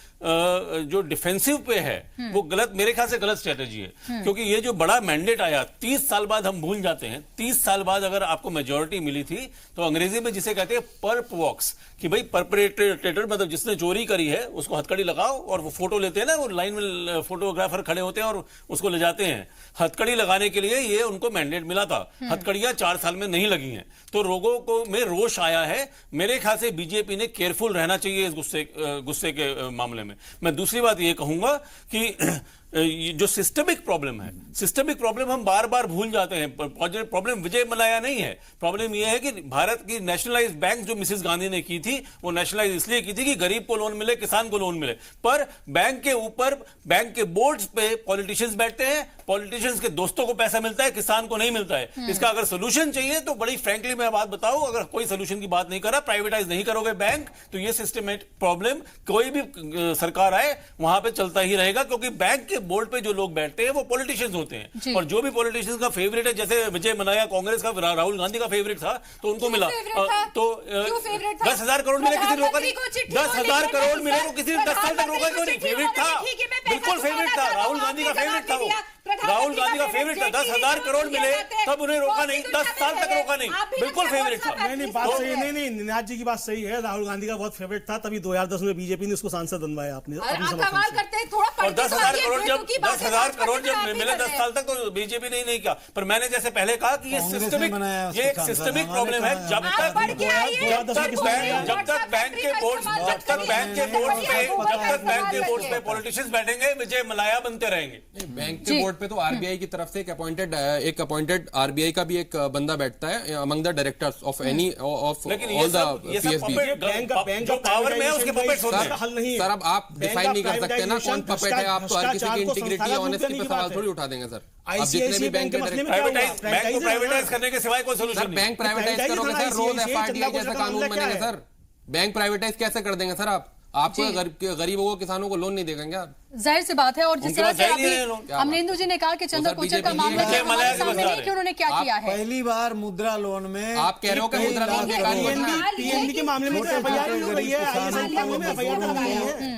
जो डिफेंसिव पे है वो गलत, मेरे ख्याल से गलत स्ट्रेटेजी है, क्योंकि ये जो बड़ा मैंडेट आया 30 साल बाद, हम भूल जाते हैं 30 साल बाद अगर आपको मेजोरिटी मिली थी तो अंग्रेजी में जिसे कहते हैं पर्प वॉक्स, कि भाई परपेट्रेटर मतलब जिसने चोरी करी है उसको हथकड़ी लगाओ, और वो फोटो लेते हैं ना, वो लाइन में फोटोग्राफर खड़े होते हैं और उसको ले जाते हैं। हथकड़ी लगाने के लिए ये उनको मैंडेट मिला था, हथकड़ियां 4 साल में नहीं लगी हैं, तो लोगों को में रोष आया है। मेरे ख्याल से बीजेपी ने केयरफुल रहना चाहिए इस गुस्से के मामले में। मैं दूसरी बात ये कहूंगा कि जो सिस्टमिक प्रॉब्लम है, सिस्टमिक प्रॉब्लम हम बार बार भूल जाते हैं। प्रॉब्लम विजय मल्ल्या नहीं है, प्रॉब्लम यह है कि भारत की नेशनलाइज्ड बैंक जो मिसेस गांधी ने की थी, वो नेशनलाइज इसलिए की थी कि गरीब को लोन मिले, किसान को लोन मिले, पर बैंक के ऊपर, बैंक के बोर्ड्स पे पॉलिटिशियंस बैठते हैं, पॉलिटिशियंस के दोस्तों को पैसा मिलता है, किसान को नहीं मिलता है। इसका अगर सोल्यूशन चाहिए तो बड़ी फ्रैंकली मैं बात बताऊं, अगर कोई सोल्यूशन की बात नहीं कर रहा, प्राइवेटाइज नहीं करोगे बैंक, तो ये सिस्टमेटिक प्रॉब्लम कोई भी सरकार आए वहां पे चलता ही रहेगा, क्योंकि बैंक के बोर्ड पे जो लोग बैठते हैं वो पॉलिटिशियंस होते हैं, और जो भी पॉलिटिशियंस का फेवरेट है, जैसे विजय मल्ल्या कांग्रेस का राहुल गांधी का फेवरेट था, तो उनको मिला तो 10,000 करोड़ मिले, किसी ने रोका नहीं। 10,000 करोड़ मिले तो किसी ने 10 साल तक रोका क्यों नहीं? फेवरेट था, बिल्कुल फेवरेट था, राहुल गांधी का फेवरेट था, वो राहुल गांधी का फेवरेट था। 10,000 करोड़ मिले तब उन्हें रोका नहीं, 10 साल तक रोका नहीं, बिल्कुल फेवरेट था। नहीं, बात सही है। नहीं, निनाद जी की बात सही है, राहुल गांधी का बहुत फेवरेट था, तभी 2010 में बीजेपी ने उसको सांसद बनवाया। आपने कमाल करते हैं, थोड़ा और 10,000 करोड़ जब मिले 10 साल तक, तो बीजेपी ने नहीं किया। पर मैंने जैसे पहले कहा कि ये एक सिस्टमिक प्रॉब्लम है। जब तक बैंक के बोर्ड पे पॉलिटिशियंस बैठेंगे, विजय मल्ल्या बनते रहेंगे। बैंक के बोर्ड पे पे तो आरबीआई की तरफ से एक अपॉइंटेड आरबीआई का भी एक बंदा बैठता है among the directors of any of all the PSB. जो पावर में है उसके पपेट्स होते हैं। हल नहीं है सर, अब आप डिसाइड नहीं कर सकते ना कौन पपेट है। आप तो हर किसी की इंटीग्रिटी ऑनेस्टी पे सवाल थोड़ी उठा देंगे सर। अब जितने भी बैंक के बैंक को प्राइवेटाइज करने के सिवाय कोई सोल्यूशन नहीं। बैंक प्राइवेटाइज करोगे सर, रोज एफआरटीआई जैसा कानून बनेंगे सर। बैंक प्राइवेटाइज कैसे कर देंगे सर आपको गरीबों को, किसानों को लोन नहीं देंगे आप? जाहिर सी बात है। और जिस तरह से अमरेंदु जी ने कहा कि चंदा कोचर का मामला कि उन्होंने क्या किया है। पहली बार मुद्रा लोन में आप कह रहे हो कि मुद्रा लोन पीएनबी के मामले में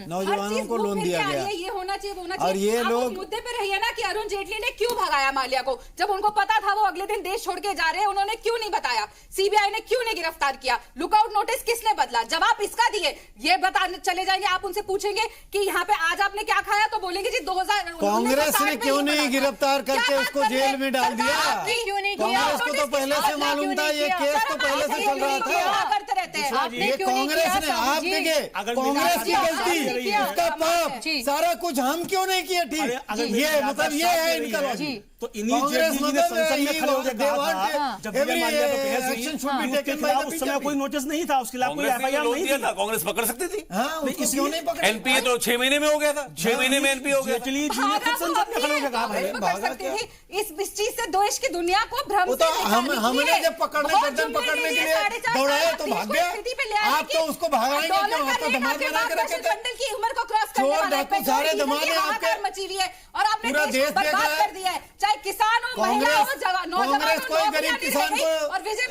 नौजवानों को लोन दिया गया। ये होना चाहिए और ये लोग मुद्दे पे रहिए ना कि अरुण जेटली ने क्यों भगाया माल्या को, जब उनको पता था वो अगले दिन देश छोड़ के जा रहे हैं, उन्होंने क्यों नहीं बताया? सीबीआई ने क्यों नहीं गिरफ्तार किया? लुकआउट नोटिस किसने बदला? जवाब इसका दिए, ये बताने चले जाएंगे। आप उनसे पूछेंगे कि यहाँ पे आज आपने क्या खाया, तो बोलेंगे जी 2000। कांग्रेस ने क्यों नहीं गिरफ्तार करके उसको जेल में डाल दिया? क्यों नहीं किया? कांग्रेस को तो पहले से मालूम था, ये केस तो पहले से चल रहा था। करते रहते हैं ये कांग्रेस ने, आप देखिए कांग्रेस की गलती, उसका पाप, सारा कुछ हम क्यों नहीं किए? ठीक, ये मतलब ये है इनका लॉजिक। तो इन्हीं जेटली ने संसद में खड़े होकर कहा था जब विजय माल्या पर बहस हुई, उस समय कोई नोटिस नहीं था, उसके खिलाफ कोई एफआईआर नहीं थी। कांग्रेस पकड़ सकती थी। क्यों नहीं पकड़े? एनपीए तो 6 महीने में हो गया था। 6 महीने में एनपीए हो गया। जेटली जी ने खुद संसद में खड़े होकर कहा भाई इस चीज से देश की दुनिया को भ्रम से हमने जब गर्दन पकड़ने के लिए दौड़ाया तो भाग गया। आप तो उसको भगाएंगे क्यों? आपका दमाद बना के रखे थे। की उम्र को क्रॉस करने वाला है, सारे दमाद आपके मची हुई है और आपने पूरा देश बर्बाद कर दिया है। चाहे किसान हो, महिला हो, कांग्रेस कोई गरीब किसान को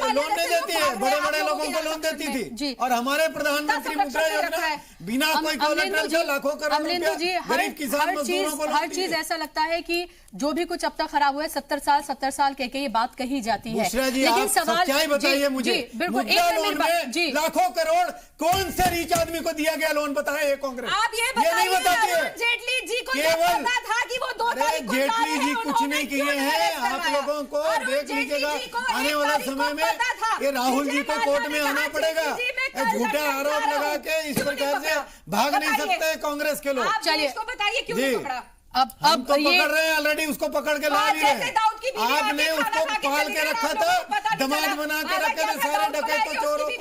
लोन नहीं देती है, बड़े बड़े लोगों को लोन देती थी। और हमारे प्रधानमंत्री मुद्रा योजना बिना कोई कोलेटरल के लाखों करोड़ रुपया गरीब किसान मजदूरों को। हर चीज ऐसा लगता है कि जो भी कुछ अब तक खराब हुआ है 70 साल कह के ये बात कही जाती है। लेकिन सवाल क्या बताइए मुझे, मुद्रा लोन में लाखों करोड़ कौन से रीच आदमी को दिया गया लोन बताए कांग्रेस? आप ये नहीं बताती है। जेटली जी को केवल पता था कि वो 2 तारीख को जेटली जी कुछ नहीं किए हैं। आप लोगों को देख लीजिएगा आने वाला समय में ये राहुल जी को कोर्ट में आना पड़ेगा। झूठा आरोप लगा के इस प्रकार से भाग नहीं सकते कांग्रेस के लोग। चलिए इसको बताइए क्यों नहीं पकड़ा? अब तो पकड़ रहे हैं, ऑलरेडी उसको पकड़ के ला भी रहे हैं। आपने उसको पाल के रखा था, दमाद बना के रखे थे सारे डकैतों चोरों को,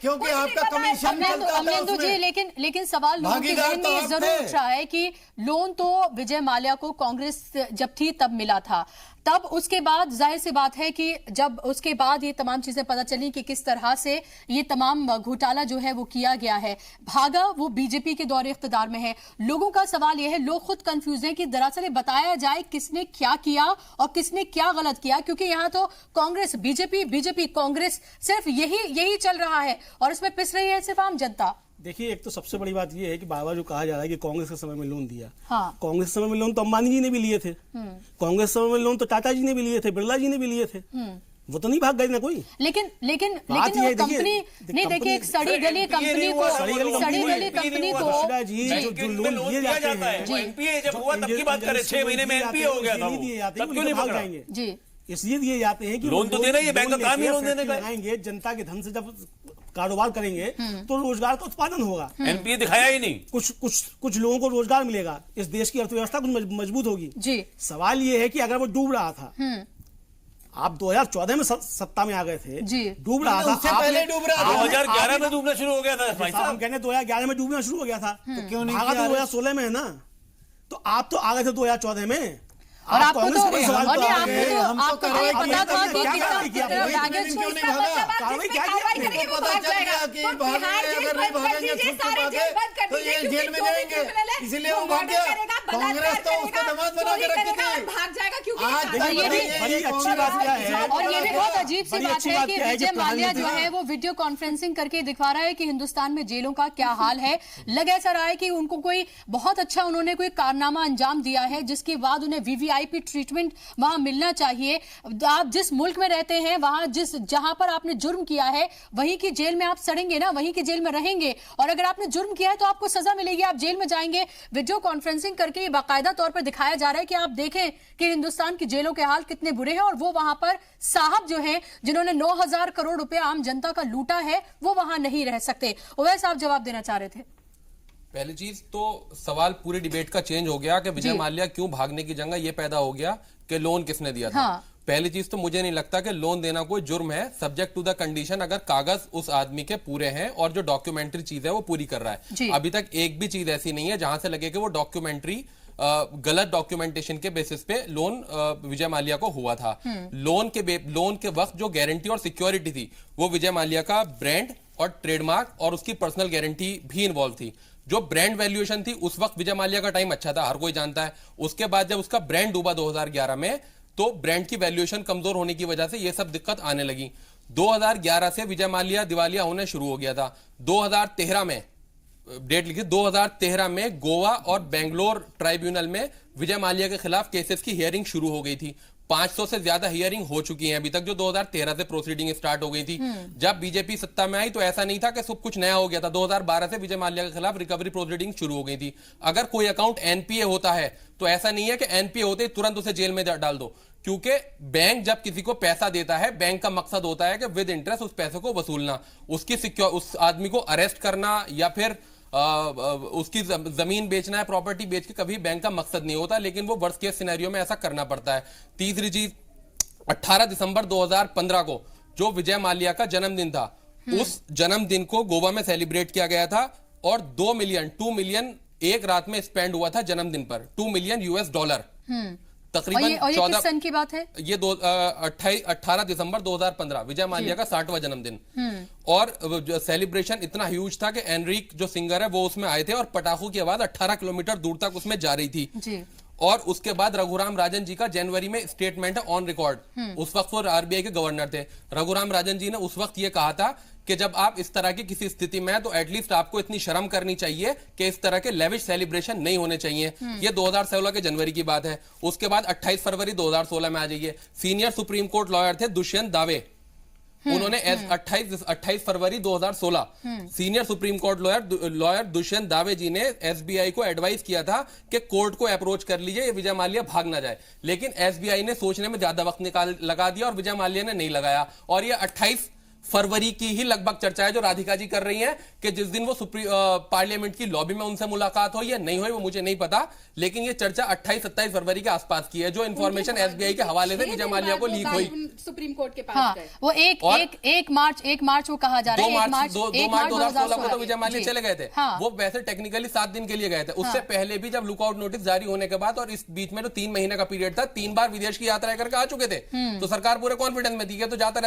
क्योंकि आपका कमीशन चलता था उसमें। लेकिन सवाल लोगों के जहन में ये जरूर उठ रहा है कि लोन तो विजय माल्या को कांग्रेस जब थी तब मिला था, तब उसके बाद जाहिर सी बात है कि जब उसके बाद ये तमाम चीजें पता चली कि किस तरह से ये तमाम घोटाला जो है वो किया गया है, भागा वो बीजेपी के दौरे इख्तिदार में है। लोगों का सवाल ये है, लोग खुद कंफ्यूज हैं कि दरअसल बताया जाए किसने क्या किया और किसने क्या गलत किया, क्योंकि यहाँ तो कांग्रेस बीजेपी कांग्रेस सिर्फ यही चल रहा है और इसमें पिस रही है सिर्फ आम जनता। देखिए, एक तो सबसे बड़ी बात यह है कि बार बार जो कहा जा रहा है कि कांग्रेस के समय में लोन दिया, हाँ। कांग्रेस के समय में लोन तो अंबानी जी ने भी लिए थे, कांग्रेस के समय में लोन तो टाटा जी ने भी लिए थे, बिरला जी ने भी लिए थे, वो तो नहीं भाग गए ना कोई। लेकिन कंपनी नहीं, देखिए एक सड़ी गली कंपनी को जी जो लोन दिए जाते हैं, एनपीए जब हुआ तब की बात करें, 6 महीने में एनपीए हो गया था, तब क्यों नहीं भाग जाएंगे? जी इसलिए दिए जाते हैं कि लोन तो देना ही है, बैंक का काम ही लोन देने का है। जनता के धन से जब कारोबार करेंगे तो रोजगार का उत्पादन होगा। एनपीए दिखाया ही नहीं। कुछ लोगों को रोजगार मिलेगा, इस देश की अर्थव्यवस्था कुछ मजबूत होगी। जी सवाल ये है कि अगर वो डूब रहा था, आप 2014 में सत्ता में आ गए थे, डूब रहा था, पहले डूब रहा था, 2011 में डूबना शुरू हो गया था। हम कहने 2011 में डूबना शुरू हो गया था, तो क्यों नहीं? 2016 में है ना, तो आप तो आ गए थे 2014 में। और आपको तो हमको पता था कि जेल में जाएंगे, इसीलिए वो भाग गया। कांग्रेस तो उसको दमाद बना के रखी थी, भाग जाएगा क्योंकि बड़ी अच्छी बात क्या है, और ये भी बहुत अजीब सी बात है कि विजय माल्या जो है वो वीडियो कॉन्फ्रेंसिंग करके दिखा रहा है कि हिंदुस्तान में जेलों का क्या हाल है। लग ऐसा रहा है कि उनको कोई बहुत अच्छा उन्होंने कोई कारनामा अंजाम दिया है जिसके बाद उन्हें वीवीआईपी ट्रीटमेंट वहां मिलना चाहिए। आप जिस मुल्क में रहते हैं वहां जहां पर आपने जुर्म किया है वहीं की जेल में आप सड़ेंगे ना, वहीं की जेल में रहेंगे, और अगर आपने जुर्म किया है तो आपको सजा मिलेगी, आप जेल में जाएंगे। वीडियो कॉन्फ्रेंसिंग करके ये बाकायदा तौर पर दिखाया जा रहा है कि आप देखें कि हिंदुस्तान की जेलों के हाल कितने बुरे हैं, और वो वहां पर साहब जो हैं जिन्होंने 9,000 करोड़ रुपया आम जनता का लूटा है वो वहां नहीं रह सकते। उवैस आप जवाब देना चाह रहे थे। पहली चीज तो सवाल पूरे डिबेट का चेंज हो गया कि विजय माल्या क्यों भागने की जंग ये पैदा हो गया कि लोन किसने दिया था। हाँ। पहली चीज तो मुझे नहीं लगता कि लोन देना कोई जुर्म है, सब्जेक्ट टू द कंडीशन अगर कागज उस आदमी के पूरे हैं और जो डॉक्यूमेंट्री चीज है वो पूरी कर रहा है। अभी तक एक भी चीज ऐसी नहीं है जहां से लगे कि वो डॉक्यूमेंट्री गलत डॉक्यूमेंटेशन के बेसिस पे लोन विजय माल्या को हुआ था। लोन के वक्त जो गारंटी और सिक्योरिटी थी वो विजय माल्या का ब्रांड और ट्रेडमार्क और उसकी पर्सनल गारंटी भी इन्वॉल्व थी। जो ब्रांड वैल्यूएशन थी उस वक्त विजय माल्या का टाइम अच्छा था, हर कोई जानता है। उसके बाद जब उसका ब्रांड डूबा 2011 में, तो ब्रांड की वैल्यूएशन कमजोर होने की वजह से ये सब दिक्कत आने लगी। 2011 से विजय माल्या दिवालिया होने शुरू हो गया था। 2013 में डेट लिखी, 2013 में गोवा और बेंगलोर ट्राइब्यूनल में विजय माल्या के खिलाफ केसेस की हियरिंग शुरू हो गई थी। 500 से ज्यादा हियरिंग हो चुकी हैं अभी तक, जो 2013 से प्रोसीडिंग स्टार्ट हो गई थी। जब बीजेपी सत्ता में आई तो ऐसा नहीं था कि सब कुछ नया हो गया था। 2012 से विजय माल्या के खिलाफ रिकवरी प्रोसीडिंग शुरू हो गई थी। अगर कोई अकाउंट एनपीए होता है तो ऐसा नहीं है कि एनपीए होते ही तुरंत उसे जेल में डाल दो, क्योंकि बैंक जब किसी को पैसा देता है, बैंक का मकसद होता है कि विद इंटरेस्ट उस पैसे को वसूलना, उस आदमी को अरेस्ट करना या फिर उसकी जमीन बेचना है, प्रॉपर्टी बेच के कभी बैंक का मकसद नहीं होता, लेकिन वो वर्स्ट केस सिनेरियो में ऐसा करना पड़ता है। तीसरी चीज, 18 दिसंबर 2015 को जो विजय माल्या का जन्मदिन था, उस जन्मदिन को गोवा में सेलिब्रेट किया गया था और 2 मिलियन एक रात में स्पेंड हुआ था जन्मदिन पर, $2 मिलियन तकरीबन 14 सन की बात है ये 18 दिसंबर 2015 विजय माल्या का 60वां जन्मदिन। और सेलिब्रेशन इतना ह्यूज था कि एनरिक जो सिंगर है वो उसमें आए थे और पटाखों की आवाज 18 किलोमीटर दूर तक उसमें जा रही थी जी। और उसके बाद रघुराम राजन जी का जनवरी में स्टेटमेंट है ऑन रिकॉर्ड। उस वक्त वो आरबीआई के गवर्नर थे। रघुराम राजन जी ने उस वक्त ये कहा था कि जब आप इस तरह की किसी स्थिति में हैं तो एटलीस्ट आपको इतनी शर्म करनी चाहिए कि इस तरह के लेविश सेलिब्रेशन नहीं होने चाहिए। ये 2016 के जनवरी की बात है। उसके बाद 28 फरवरी 2016 में आ जाइए, सीनियर सुप्रीम कोर्ट लॉयर थे दुष्यंत दावे, उन्होंने 28 फरवरी 2016 senior supreme court lawyer Dushyant दावे जी ने एसबीआई को एडवाइस किया था कि कोर्ट को अप्रोच कर लीजिए, ये विजय माल्या भाग ना जाए। लेकिन एसबीआई ने सोचने में ज्यादा वक्त लगा दिया और विजय माल्या ने नहीं लगाया। और ये 28 फरवरी की ही लगभग चर्चा है जो राधिका जी कर रही हैं कि जिस दिन वो पार्लियामेंट की लॉबी में उनसे मुलाकात हुई या नहीं हुई वो मुझे नहीं पता, लेकिन ये चर्चा 28-27 फरवरी के आसपास की है, जो इन्फॉर्मेशन एसबीआई के हवाले से विजय माल्या को लीक हुई सुप्रीम कोर्ट के पास। हाँ, वो एक मार्च वो कहा जा रहा है 2 मार्च 2016 को तो विजय माल्या चले गए थे। हाँ। वो वैसे टेक्निकली 7 दिन के लिए गए थे। उससे पहले भी जब लुकआउट नोटिस जारी होने के बाद और इस बीच में जो 3 महीने का पीरियड था, 3 बार विदेश की यात्रा करके आ चुके थे, तो सरकार पूरे कॉन्फिडेंस में थी कि तो जाता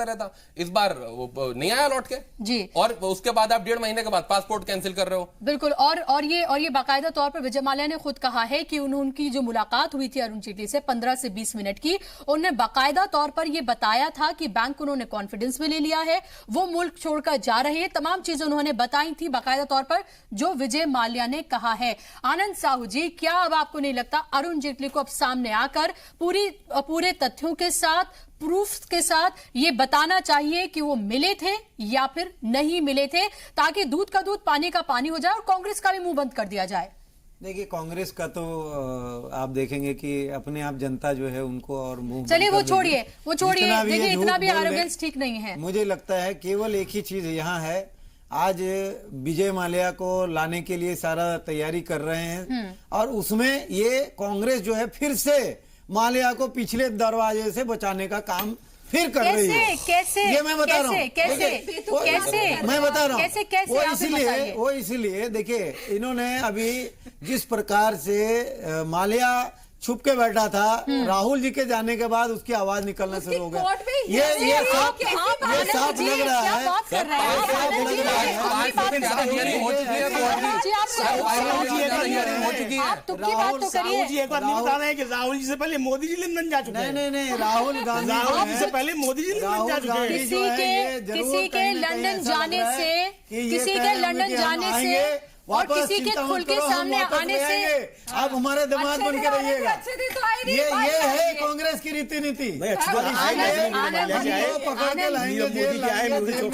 रहता। इस बार वो नहीं आया लौट के जी। और उसके बाद आप 1.5 महीने के बाद पासपोर्ट कैंसिल कर रहे हो। बिल्कुल। और ये बाकायदा तौर पर विजय माल्या ने खुद कहा है कि उनकी जो मुलाकात हुई थी अरुण जेटली से 15 से 20 मिनट की, उन्होंने बाकायदा तौर पर यह बताया था कि बैंक उन्होंने कॉन्फिडेंस में ले लिया है, वो मुल्क छोड़कर जा रहे हैं, तमाम चीजें उन्होंने बताई थी बाकायदा तौर पर जो विजय माल्या ने कहा है। आनंद साहू जी, क्या अब आपको नहीं लगता अरुण जेटली को अब सामने आकर पूरे तथ्यों के साथ, प्रूफ के साथ ये बताना चाहिए कि वो मिले थे या फिर नहीं मिले थे, ताकि दूध का दूध पानी का पानी हो जाए और कांग्रेस का भी मुंह बंद कर दिया जाए? देखिए, कांग्रेस का तो आप देखेंगे कि अपने आप जनता जो है उनको और मुंह, चलिए वो छोड़िए देखिए, इतना भी एरोगेंस ठीक नहीं है। मुझे लगता है केवल एक ही चीज यहाँ है, आज विजय माल्या को लाने के लिए सारा तैयारी कर रहे हैं और उसमें ये कांग्रेस जो है फिर से माल्या को पिछले दरवाजे से बचाने का काम फिर कर रही है। कैसे? ये मैं बता रहा हूँ। कैसे? मैं बता रहा हूँ। कैसे? वो इसलिए देखिए, इन्होंने अभी जिस प्रकार से माल्या छुप के बैठा था, राहुल जी के जाने के बाद उसकी आवाज निकलना शुरू हो गया। ये साफ लग रहा है। राहुल जी एक बात नहीं बता रहे हैं कि राहुल जी से पहले मोदी जी लंदन जा चुके हैं। नहीं, राहुल गांधी से पहले मोदी जी लंदन जा चुके हैं। किसी के लंदन जाने से और किसी के खुल के सामने आने से आप हमारे दिमाग बन के रहिएगा। ये है कांग्रेस की रीति नीति। पकड़ के लाएंगे, जेल में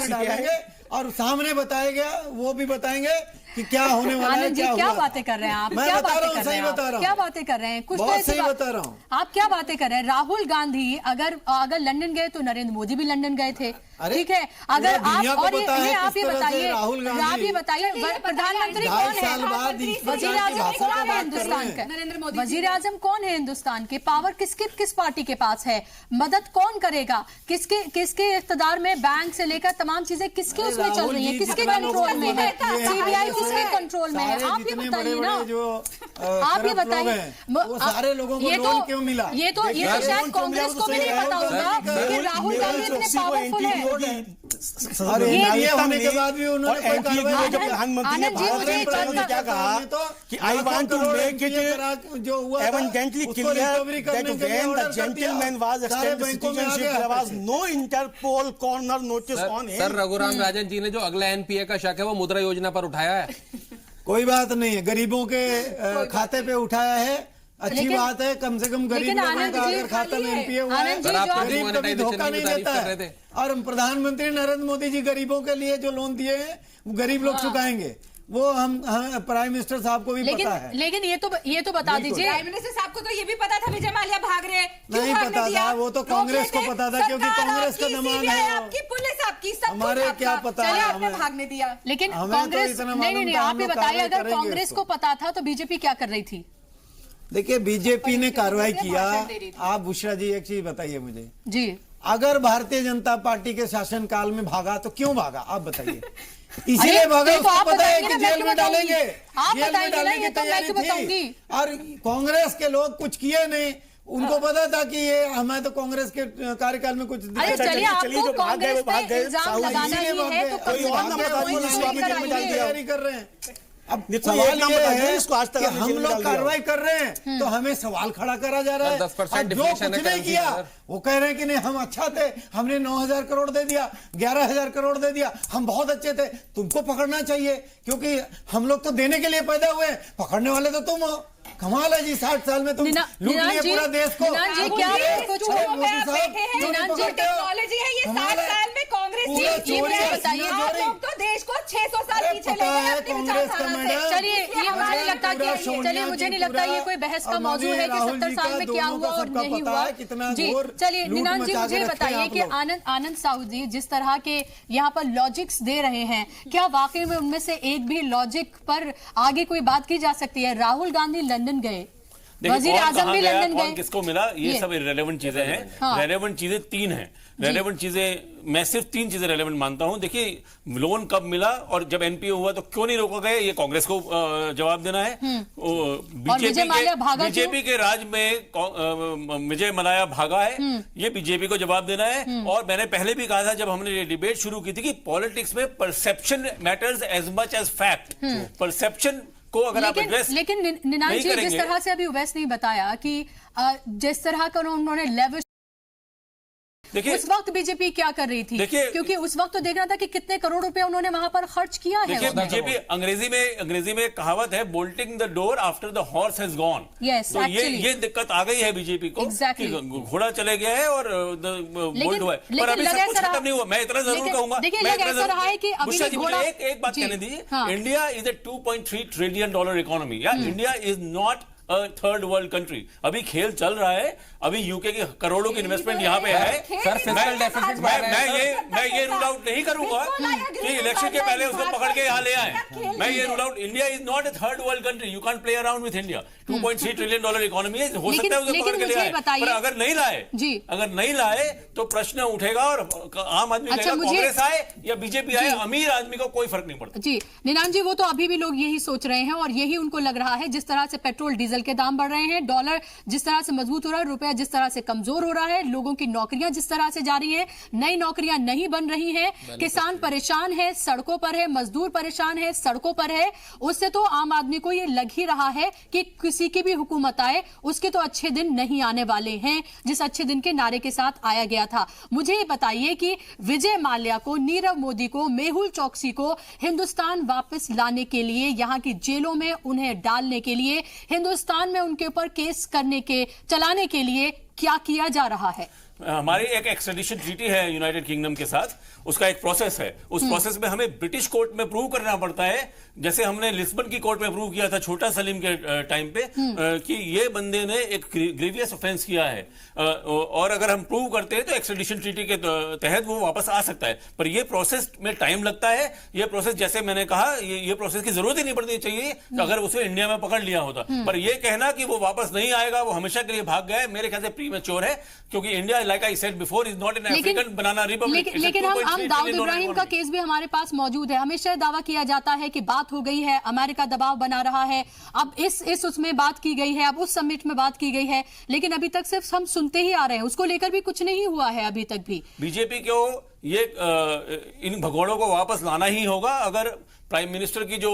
डालेंगे और सामने बताएगा, वो भी बताएंगे कि क्या होने वाला है, क्या बातें कर रहे हैं आप? क्या बातें कर रहे हैं? क्या बातें कर रहे हैं? कुछ तो सही बता रहा हूँ। आप क्या बातें कर रहे हैं? राहुल गांधी अगर लंदन गए तो नरेंद्र मोदी भी लंदन गए थे, ठीक है? अगर आप और आप ये बताइए, प्रधानमंत्री कौन है? वजीर आजम कौन है हिंदुस्तान का? नरेंद्र मोदी। वजीर आजम कौन है हिंदुस्तान के? पावर किस पार्टी के पास है? मदद कौन करेगा? किसके इख्तिदार में? बैंक से लेकर तमाम चीजें किसके उसमें चल रही है? किसके कंट्रोल में है? सीबीआई किसके कंट्रोल में है? आप ये बताइए ना, आप ये बताइए। सारे लोगों को लोन क्यों मिला? ये तो शायद कांग्रेस को भी नहीं पता होगा कि राहुल गांधी इतने पावरफुल है। ये होने के बाद भी उन्होंने प्रधानमंत्री ने क्या कहा कि I want to make it जो हुआ evidently clear that when the gentleman was extended citizenship there was no Interpol corner notice on him. Sir Raghuram Rajan ji ने जो अगला एनपीए का शक है वो मुद्रा योजना पर उठाया है। कोई बात नहीं है, गरीबों के खाते पे उठाया है, अच्छी बात है। कम से कम गरीब लोगों का अगर खाता में एनपीए हुआ है, गरीब कभी धोखा नहीं देता है। और प्रधानमंत्री नरेंद्र मोदी जी गरीबों के लिए जो लोन दिए हैं वो गरीब लोग चुकाएंगे, वो हम प्राइम मिनिस्टर साहब को भी पता है। लेकिन ये तो बता दीजिए, प्राइम मिनिस्टर साहब को तो ये भी पता था विजय माल्या भाग रहे हैं। नहीं पता था, वो तो कांग्रेस को पता था क्योंकि कांग्रेस का दमान है। आपकी पुलिस आपकी सब हमारे क्या पता है, आपने भागने दिया। लेकिन कांग्रेस नहीं, आप ये बताइए, अगर कांग्रेस को पता था तो बीजेपी क्या कर रही थी? देखिए बीजेपी ने कार्रवाई किया। आप बुशरा जी एक चीज बताइए मुझे जी, अगर भारतीय जनता पार्टी के शासनकाल में भागा तो क्यों भागा? आप बताइए। इसीलिए भागा, उसको पता है कि जेल में डालेंगे, जेल में डालने की तैयारी थी। और कांग्रेस के लोग कुछ किए नहीं, उनको पता था कि ये हमें तो कांग्रेस के कार्यकाल में कुछ चलिए आपको कांग्रेस पे इल्जाम लगाना ही है तो तैयारी कर रहे हैं। अब सवाल ये है इसको आज तक हम लोग कार्रवाई कर रहे हैं तो हमें सवाल खड़ा करा जा रहा है। 10% जो कुछ नहीं किया वो कह रहे हैं कि नहीं हम अच्छा थे, हमने 9,000 करोड़ दे दिया, 11,000 करोड़ दे दिया, हम बहुत अच्छे थे। तुमको पकड़ना चाहिए क्योंककि हम लोग तो देने के लिए पैदा हुए, पकड़ने वाले तो तुम हो। कमाल है जी, 60 साल में तुम लूट लिए पूरा देश को। टेक्नोलॉजी है ये, 60 साल में कांग्रेस बताइए, आप लोग तो देश को 600 साल पीछे ले गए अपनी विचारधारा से। चलिए ये मुझे नहीं लगता कि, चलिए मुझे नहीं लगता ये कोई बहस का मौजू है कि 70 साल में क्या हुआ और नहीं हुआ। जी चलिए निनान जी मुझे बताइए कि आनंद साहू जी जिस तरह के यहाँ पर लॉजिक्स दे रहे हैं, क्या वाकई में उनमें से एक भी लॉजिक पर आगे कोई बात की जा सकती है? राहुल गांधी लंदन गए, वजीर आजम भी लंदन गए, किसको मिला? ये सब इररिलेवेंट चीजें हैं। रेलेवेंट चीजें 3 हैं। रेलेवेंट चीजें मैं सिर्फ 3 चीजें रेलेवेंट मानता हूं। देखिए लोन कब मिला और जब एनपीए हुआ तो क्यों नहीं रोका गया, ये कांग्रेस को जवाब देना है। बीजेपी के राज में विजय माल्या भागा है, ये बीजेपी को जवाब देना है। और मैंने पहले भी कहा था जब हमने ये डिबेट शुरू की थी कि पॉलिटिक्स में perception matters as much as fact. Perception को अगर आप एड्रेस लेकिन निनान जी जिस तरह से अभी उवैस ने बताया कि जिस तरह का उन्होंने लेवल, देखिए उस वक्त बीजेपी क्या कर रही थी, क्योंकि उस वक्त तो देखना था कि कितने करोड़ रुपए उन्होंने वहां पर खर्च किया है। देखिए बीजेपी अंग्रेजी में कहावत है bolting the door after the horse has gone. तो ये दिक्कत आ गई है बीजेपी को कि घोड़ा चले गया है और बोल्ट हुआ है, पर अभी सब कुछ खत्म नहीं हुआ। मैं इतना जरूर कहूंगा, एक बात कहने दीजिए, India is a $2.3 trillion economy. या India is not third world country. अभी खेल चल रहा है, अभी यूके की करोड़ों की इन्वेस्टमेंट यहाँ पे है। मैं ये रूल आउट नहीं करूंगा कि इलेक्शन के पहले उसको पकड़ के यहाँ ले आए। मैं ये rule out, India is not a third world country, you can play around with India. $2.3 trillion economy है, हो सकता है उसे पकड़ के ले आए, पर अगर नहीं लाए तो प्रश्न उठेगा और आम आदमी कांग्रेस आए या बीजेपी आए, अमीर आदमी को कोई फर्क नहीं पड़ता। जी निनान जी, वो तो अभी भी लोग यही सोच रहे हैं और यही उनको लग रहा है। जिस तरह से पेट्रोल डीजल के दाम बढ़ रहे हैं, डॉलर जिस तरह से मजबूत हो रहा है, रुपया जिस तरह से कमजोर हो रहा है, लोगों की नौकरियां जिस तरह से जा रही है, नई नौकरियां नहीं बन रही हैं, किसान परेशान है, सड़कों पर है, मजदूर परेशान है, सड़कों पर है, उससे तो आम आदमी को ये लग ही रहा है कि किसी की भी हुकूमत आए उसके तो अच्छे दिन नहीं आने वाले हैं, जिस अच्छे दिन के नारे के साथ आया गया था। मुझे ये बताइए कि विजय माल्या को, नीरव मोदी को, मेहुल चौकसी को हिंदुस्तान वापस लाने के लिए, यहां की जेलों में उन्हें डालने के लिए, हिंदुस्तान में उनके ऊपर केस चलाने के लिए क्या किया जा रहा है? हमारी एक एक्सट्रेडिशन ट्रीटी है यूनाइटेड किंगडम के साथ, उसका एक प्रोसेस है। उस प्रोसेस में हमें ब्रिटिश कोर्ट में प्रूव करना पड़ता है, जैसे हमने लिस्बन की कोर्ट में प्रूव किया था छोटा सलीम के टाइम पे कि ये बंदे ने एक ग्रेवियस ऑफेंस किया है, और अगर हम प्रूव करते हैं तो एक्सट्रेडिशन ट्रीटी के तहत वो वापस आ सकता है। पर ये प्रोसेस में टाइम लगता है। ये प्रोसेस, जैसे मैंने कहा, ये प्रोसेस की जरूरत ही नहीं पड़नी चाहिए अगर उसे इंडिया में पकड़ लिया होता। पर ये कहना कि वो वापस नहीं आएगा, वो हमेशा के लिए भाग गए, मेरे ख्याल से प्रीमेच्योर है, क्योंकि India, like I said before, is not an African banana Republic. लेकिन हम दाऊद इब्राहिम का केस भी हमारे पास मौजूद है। हमेशा दावा किया जाता है कि बात हो गई है, अमेरिका दबाव बना रहा है, अब इस उसमें बात की गई है, अब उस समिट में बात की गई है, लेकिन अभी तक सिर्फ हम सुनते ही आ रहे हैं, उसको लेकर भी कुछ नहीं हुआ है अभी तक भी। बीजेपी को ये इन भगोड़ों को वापस लाना ही होगा। अगर प्राइम मिनिस्टर की जो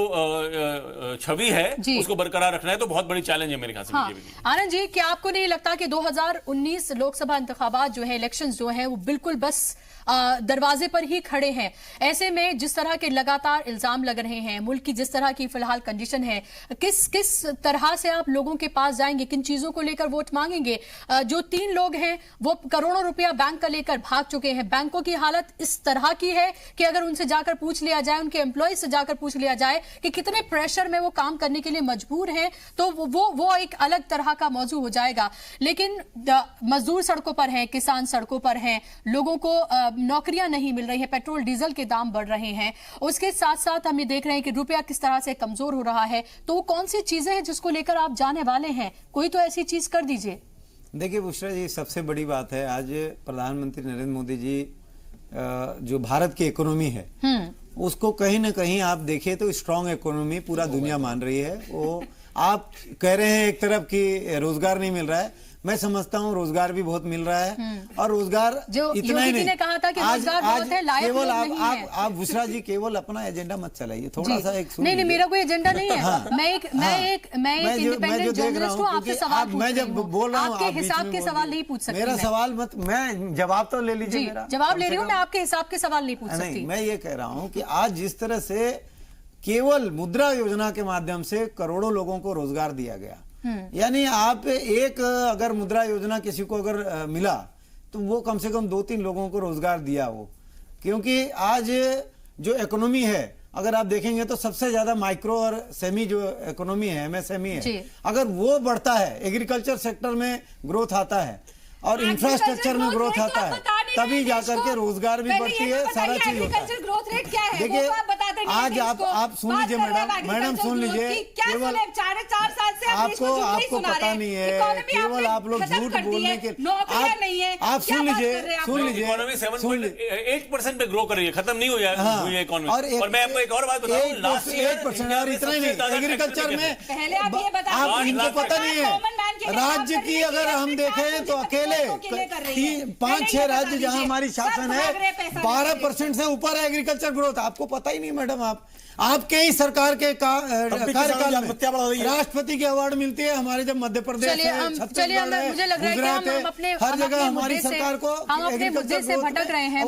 छवि है उसको बरकरार रखना है तो बहुत बड़ी चैलेंज है मेरे ख्याल से बीजेपी की। आनंद जी, क्या आपको नहीं लगता कि 2019 लोकसभा इंतखाबात जो है, इलेक्शंस जो हैं, वो बिल्कुल बस दरवाजे पर ही खड़े हैं? ऐसे में जिस तरह के लगातार इल्जाम लग रहे हैं, मुल्क की जिस तरह की फिलहाल कंडीशन है, किस तरह से आप लोगों के पास जाएंगे, किन चीजों को लेकर वोट मांगेंगे? जो 3 लोग हैं वो करोड़ों रुपया बैंक का लेकर भाग चुके हैं। बैंकों की हालत इस तरह की है कि अगर उनसे जाकर पूछ लिया जाए, उनके एम्प्लॉय से जाकर पूछ लिया जाए कि कितने प्रेशर में वो काम करने के लिए मजबूर हैं, तो वो एक अलग तरह का मौजू हो जाएगा। लेकिन मजदूर सड़कों पर हैं, किसान सड़कों पर हैं, लोगों को नौकरियां नहीं मिल रही है, पेट्रोल डीजल के दाम बढ़ रहे हैं, उसके साथ साथ हम ये देख रहे हैं कि रुपया किस तरह से कमजोर हो रहा है। तो कौन सी चीजें हैं जिसको लेकर आप जाने वाले हैं? कोई तो ऐसी चीज कर दीजिए। देखिए बुशरा जी, सबसे बड़ी बात है, आज प्रधानमंत्री नरेंद्र मोदी जी जो भारत की इकोनॉमी है उसको कहीं ना कहीं आप देखिए तो स्ट्रांग इकोनॉमी पूरा दुनिया मान रही है। वो आप कह रहे हैं एक तरफ कि रोजगार नहीं मिल रहा है, मैं समझता हूँ रोजगार भी बहुत मिल रहा है, और रोजगार जो इतना ही नहीं, ने कहा था कि रोजगार बहुत है, लायक केवल लोग नहीं है। आप बुशरा जी केवल अपना एजेंडा मत चलाइए, थोड़ा सा एक सुन नहीं, मेरा कोई एजेंडा नहीं है। मैं एक इंडिपेंडेंट जर्नलिस्ट हूँ, आपसे सवाल पूछ रही हूँ। बोल रहा हूँ, आपके हिसाब के सवाल नहीं पूछ सकती। मेरा सवाल मत, मैं जवाब तो ले लीजिए मेरा। जवाब ले रही हूँ, मैं आपके हिसाब के सवाल नहीं पूछ सकती। मैं ये कह रहा हूँ कि आज जिस तरह से केवल मुद्रा योजना के माध्यम से करोड़ों लोगों को रोजगार दिया गया, यानी आप एक अगर मुद्रा योजना किसी को अगर मिला तो वो कम से कम 2-3 लोगों को रोजगार दिया वो, क्योंकि आज जो इकोनॉमी है अगर आप देखेंगे तो सबसे ज्यादा माइक्रो और सेमी जो इकोनॉमी है, एमएसएमई है, अगर वो बढ़ता है, एग्रीकल्चर सेक्टर में ग्रोथ आता है और इंफ्रास्ट्रक्चर में ग्रोथ आता है, तभी जाकर के रोजगार भी बढ़ती है, सारा चीज होता है। देखिए आज आप सुन लीजिए मैडम सुन लीजिए, केवल 4 साल से आपको पता नहीं है, केवल आप लोग झूठ बोलने के, आप सुन लीजिए 7.8% पे ग्रो कर रही है, खत्म नहीं हुई है इकोनॉमी। और मैं आपको एक और बात बताऊं, लास्ट ईयर 8% और इतना ही नहीं, एग्रीकल्चर में आप इनको पता नहीं है, राज्य की अगर हम देखें तो अकेले 5-6 राज्य जहां हमारी शासन है 12% से ऊपर है एग्रीकल्चर ग्रोथ। आपको पता ही नहीं मैडम, आपके ही सरकार के कार्यकाल में राष्ट्रपति की अवार्ड मिलती है। हमारे जब मध्य प्रदेश है, छत्तीसगढ़ है, गुजरात है, हर जगह हमारी सरकार को मुद्दे से भटक रहे हैं,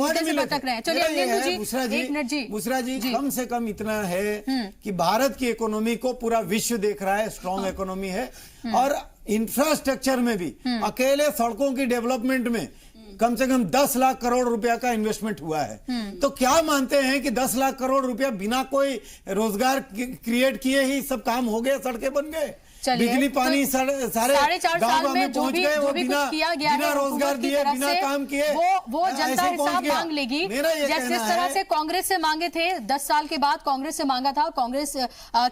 बुशरा जी कम से कम इतना है कि भारत की इकोनॉमी को पूरा विश्व देख रहा है, स्ट्रॉन्ग इकोनॉमी है, और इंफ्रास्ट्रक्चर में भी अकेले सड़कों की डेवलपमेंट में कम से कम 10 लाख करोड़ रुपया का इन्वेस्टमेंट हुआ है। तो क्या मानते हैं कि 10 लाख करोड़ रुपया बिना कोई रोजगार क्रिएट किए ही सब काम हो गए, सड़कें बन गए, बिजली पानी सारे 4.5 साल में जो भी कुछ किया गया है, रोजगार दिए, बिना काम किए, वो जनता हिसाब मांग लेगी। जिस तरह से कांग्रेस से मांगे थे, 10 साल के बाद कांग्रेस से मांगा था, कांग्रेस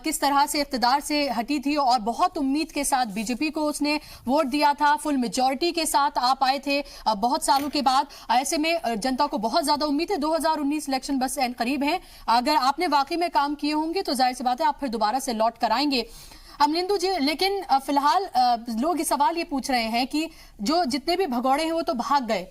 किस तरह से इख्तिदार से हटी थी और बहुत उम्मीद के साथ बीजेपी को उसने वोट दिया था, फुल मेजॉरिटी के साथ आप आए थे बहुत सालों के बाद। ऐसे में जनता को बहुत ज्यादा उम्मीद है। 2019 इलेक्शन बस करीब है, अगर आपने वाकई में काम किए होंगे तो जाहिर सी बात है आप फिर दोबारा से लौट कर आएंगे। अमलिंदु जी, लेकिन फिलहाल लोग ये सवाल ये पूछ रहे हैं कि जो जितने भी भगौड़े हैं वो तो भाग गए,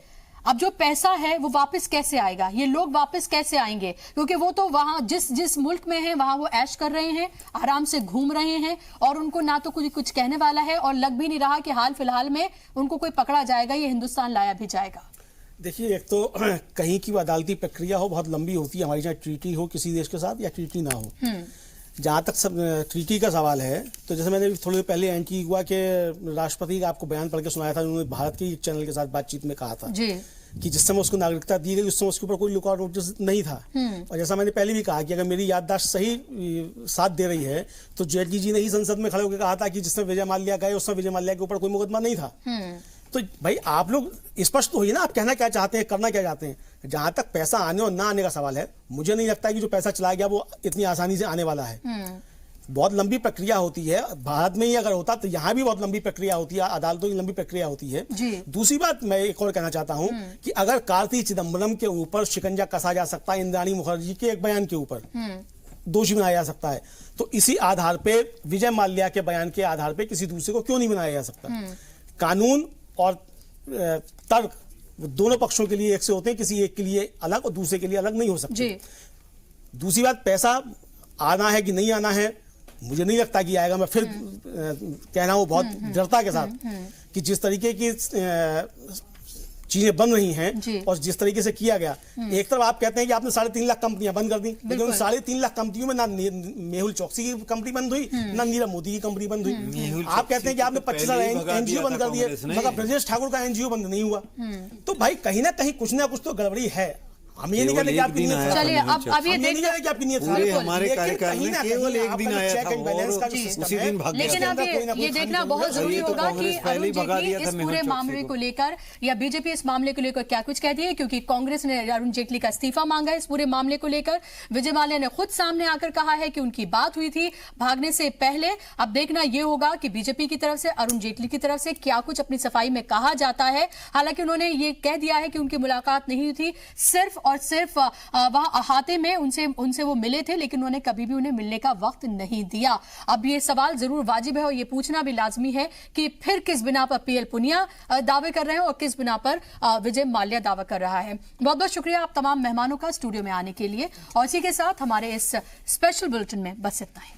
अब जो पैसा है वो वापस कैसे आएगा, ये लोग वापस कैसे आएंगे? क्योंकि वो तो वहां जिस मुल्क में हैं वहां वो ऐश कर रहे हैं, आराम से घूम रहे हैं, और उनको ना तो कुछ कहने वाला है और लग भी नहीं रहा कि हाल फिलहाल में उनको कोई पकड़ा जाएगा, ये हिंदुस्तान लाया भी जाएगा। देखिए, एक तो कहीं की अदालती प्रक्रिया हो बहुत लंबी होती है हमारी, चाहे ट्रीटी हो किसी देश के साथ या ट्रीटी ना हो, जहां तक सब ट्रीटी का सवाल है, तो जैसे मैंने थोड़ी देर पहले एंट्री हुआ कि राष्ट्रपति का आपको बयान पढ़ के सुनाया था, उन्होंने भारत के एक चैनल के साथ बातचीत में कहा था कि जिस समय उसको नागरिकता दी गई उस समय उसके ऊपर कोई लुकआउट नोटिस नहीं था। और जैसा मैंने पहले भी कहा कि अगर मेरी याददाश्त सही साथ दे रही है तो जेटली जी ने ही संसद में खड़े होकर कहा था कि जिसमें विजय माल्या गए उस समय विजय माल्या के ऊपर कोई मुकदमा नहीं था। तो भाई आप लोग स्पष्ट तो होइए ना, आप कहना क्या चाहते हैं, करना क्या चाहते हैं। जहां तक पैसा आने और ना आने का सवाल है, मुझे नहीं लगता कि जो पैसा चला गया वो इतनी आसानी से आने वाला है। बहुत लंबी प्रक्रिया होती है। भारत में ही अगर होता तो यहाँ भी बहुत लंबी प्रक्रिया होती है, अदालतों की लंबी प्रक्रिया होती है। दूसरी बात मैं एक और कहना चाहता हूँ कि अगर कार्ति चिदम्बरम के ऊपर शिकंजा कसा जा सकता है, इंद्राणी मुखर्जी के एक बयान के ऊपर दोषी बनाया जा सकता है, तो इसी आधार पे विजय माल्या के बयान के आधार पे किसी दूसरे को क्यों नहीं बनाया जा सकता। कानून और तर्क दोनों पक्षों के लिए एक से होते हैं, किसी एक के लिए अलग और दूसरे के लिए अलग नहीं हो सकते। दूसरी बात, पैसा आना है कि नहीं आना है, मुझे नहीं लगता कि आएगा। मैं फिर कह रहा हूं बहुत दृढ़ता के साथ कि जिस तरीके की चीजें बन रही हैं और जिस तरीके से किया गया, एक तरफ आप कहते हैं कि आपने 3.5 लाख कंपनियां बंद कर दी, लेकिन उन 3.5 लाख कंपनियों में ना मेहुल चौकसी की कंपनी बंद हुई, ना नीरव मोदी की कंपनी बंद हुई। आप कहते हैं कि आपने 25,000 एनजीओ बंद कर दिए, मगर ब्रजेश ठाकुर का एनजीओ बंद नहीं हुआ। तो भाई कहीं ना कहीं कुछ ना कुछ तो गड़बड़ी है। हम ये नहीं कहते कि आपकी नीयत खराब है। चलिए अब ये देखते हैं कि आपकी नीयत खराब है। हमारे कार्यकाल में केवल एक दिन आया था और उसी दिन भाग गया। लेकिन अब ये देखना बहुत जरूरी होगा कि अरुण जेटली इस पूरे मामले को लेकर या बीजेपी इस मामले को लेकर क्या कुछ कहती है, क्योंकि कांग्रेस ने अरुण जेटली का इस्तीफा मांगा है इस पूरे मामले को लेकर। विजय माल्या ने खुद सामने आकर कहा है कि उनकी बात हुई थी भागने से पहले। अब देखना यह होगा कि बीजेपी की तरफ से, अरुण जेटली की तरफ से क्या कुछ अपनी सफाई में कहा जाता है। हालांकि उन्होंने ये कह दिया है कि उनकी मुलाकात नहीं हुई थी, सिर्फ और सिर्फ वहां अहाते में उनसे वो मिले थे, लेकिन उन्होंने कभी भी उन्हें मिलने का वक्त नहीं दिया। अब ये सवाल जरूर वाजिब है और ये पूछना भी लाजमी है कि फिर किस बिना पर पीएल पुनिया दावे कर रहे हैं और किस बिना पर विजय माल्या दावा कर रहा है। बहुत बहुत शुक्रिया आप तमाम मेहमानों का स्टूडियो में आने के लिए। और इसी के साथ हमारे इस स्पेशल बुलेटिन में बस इतना ही।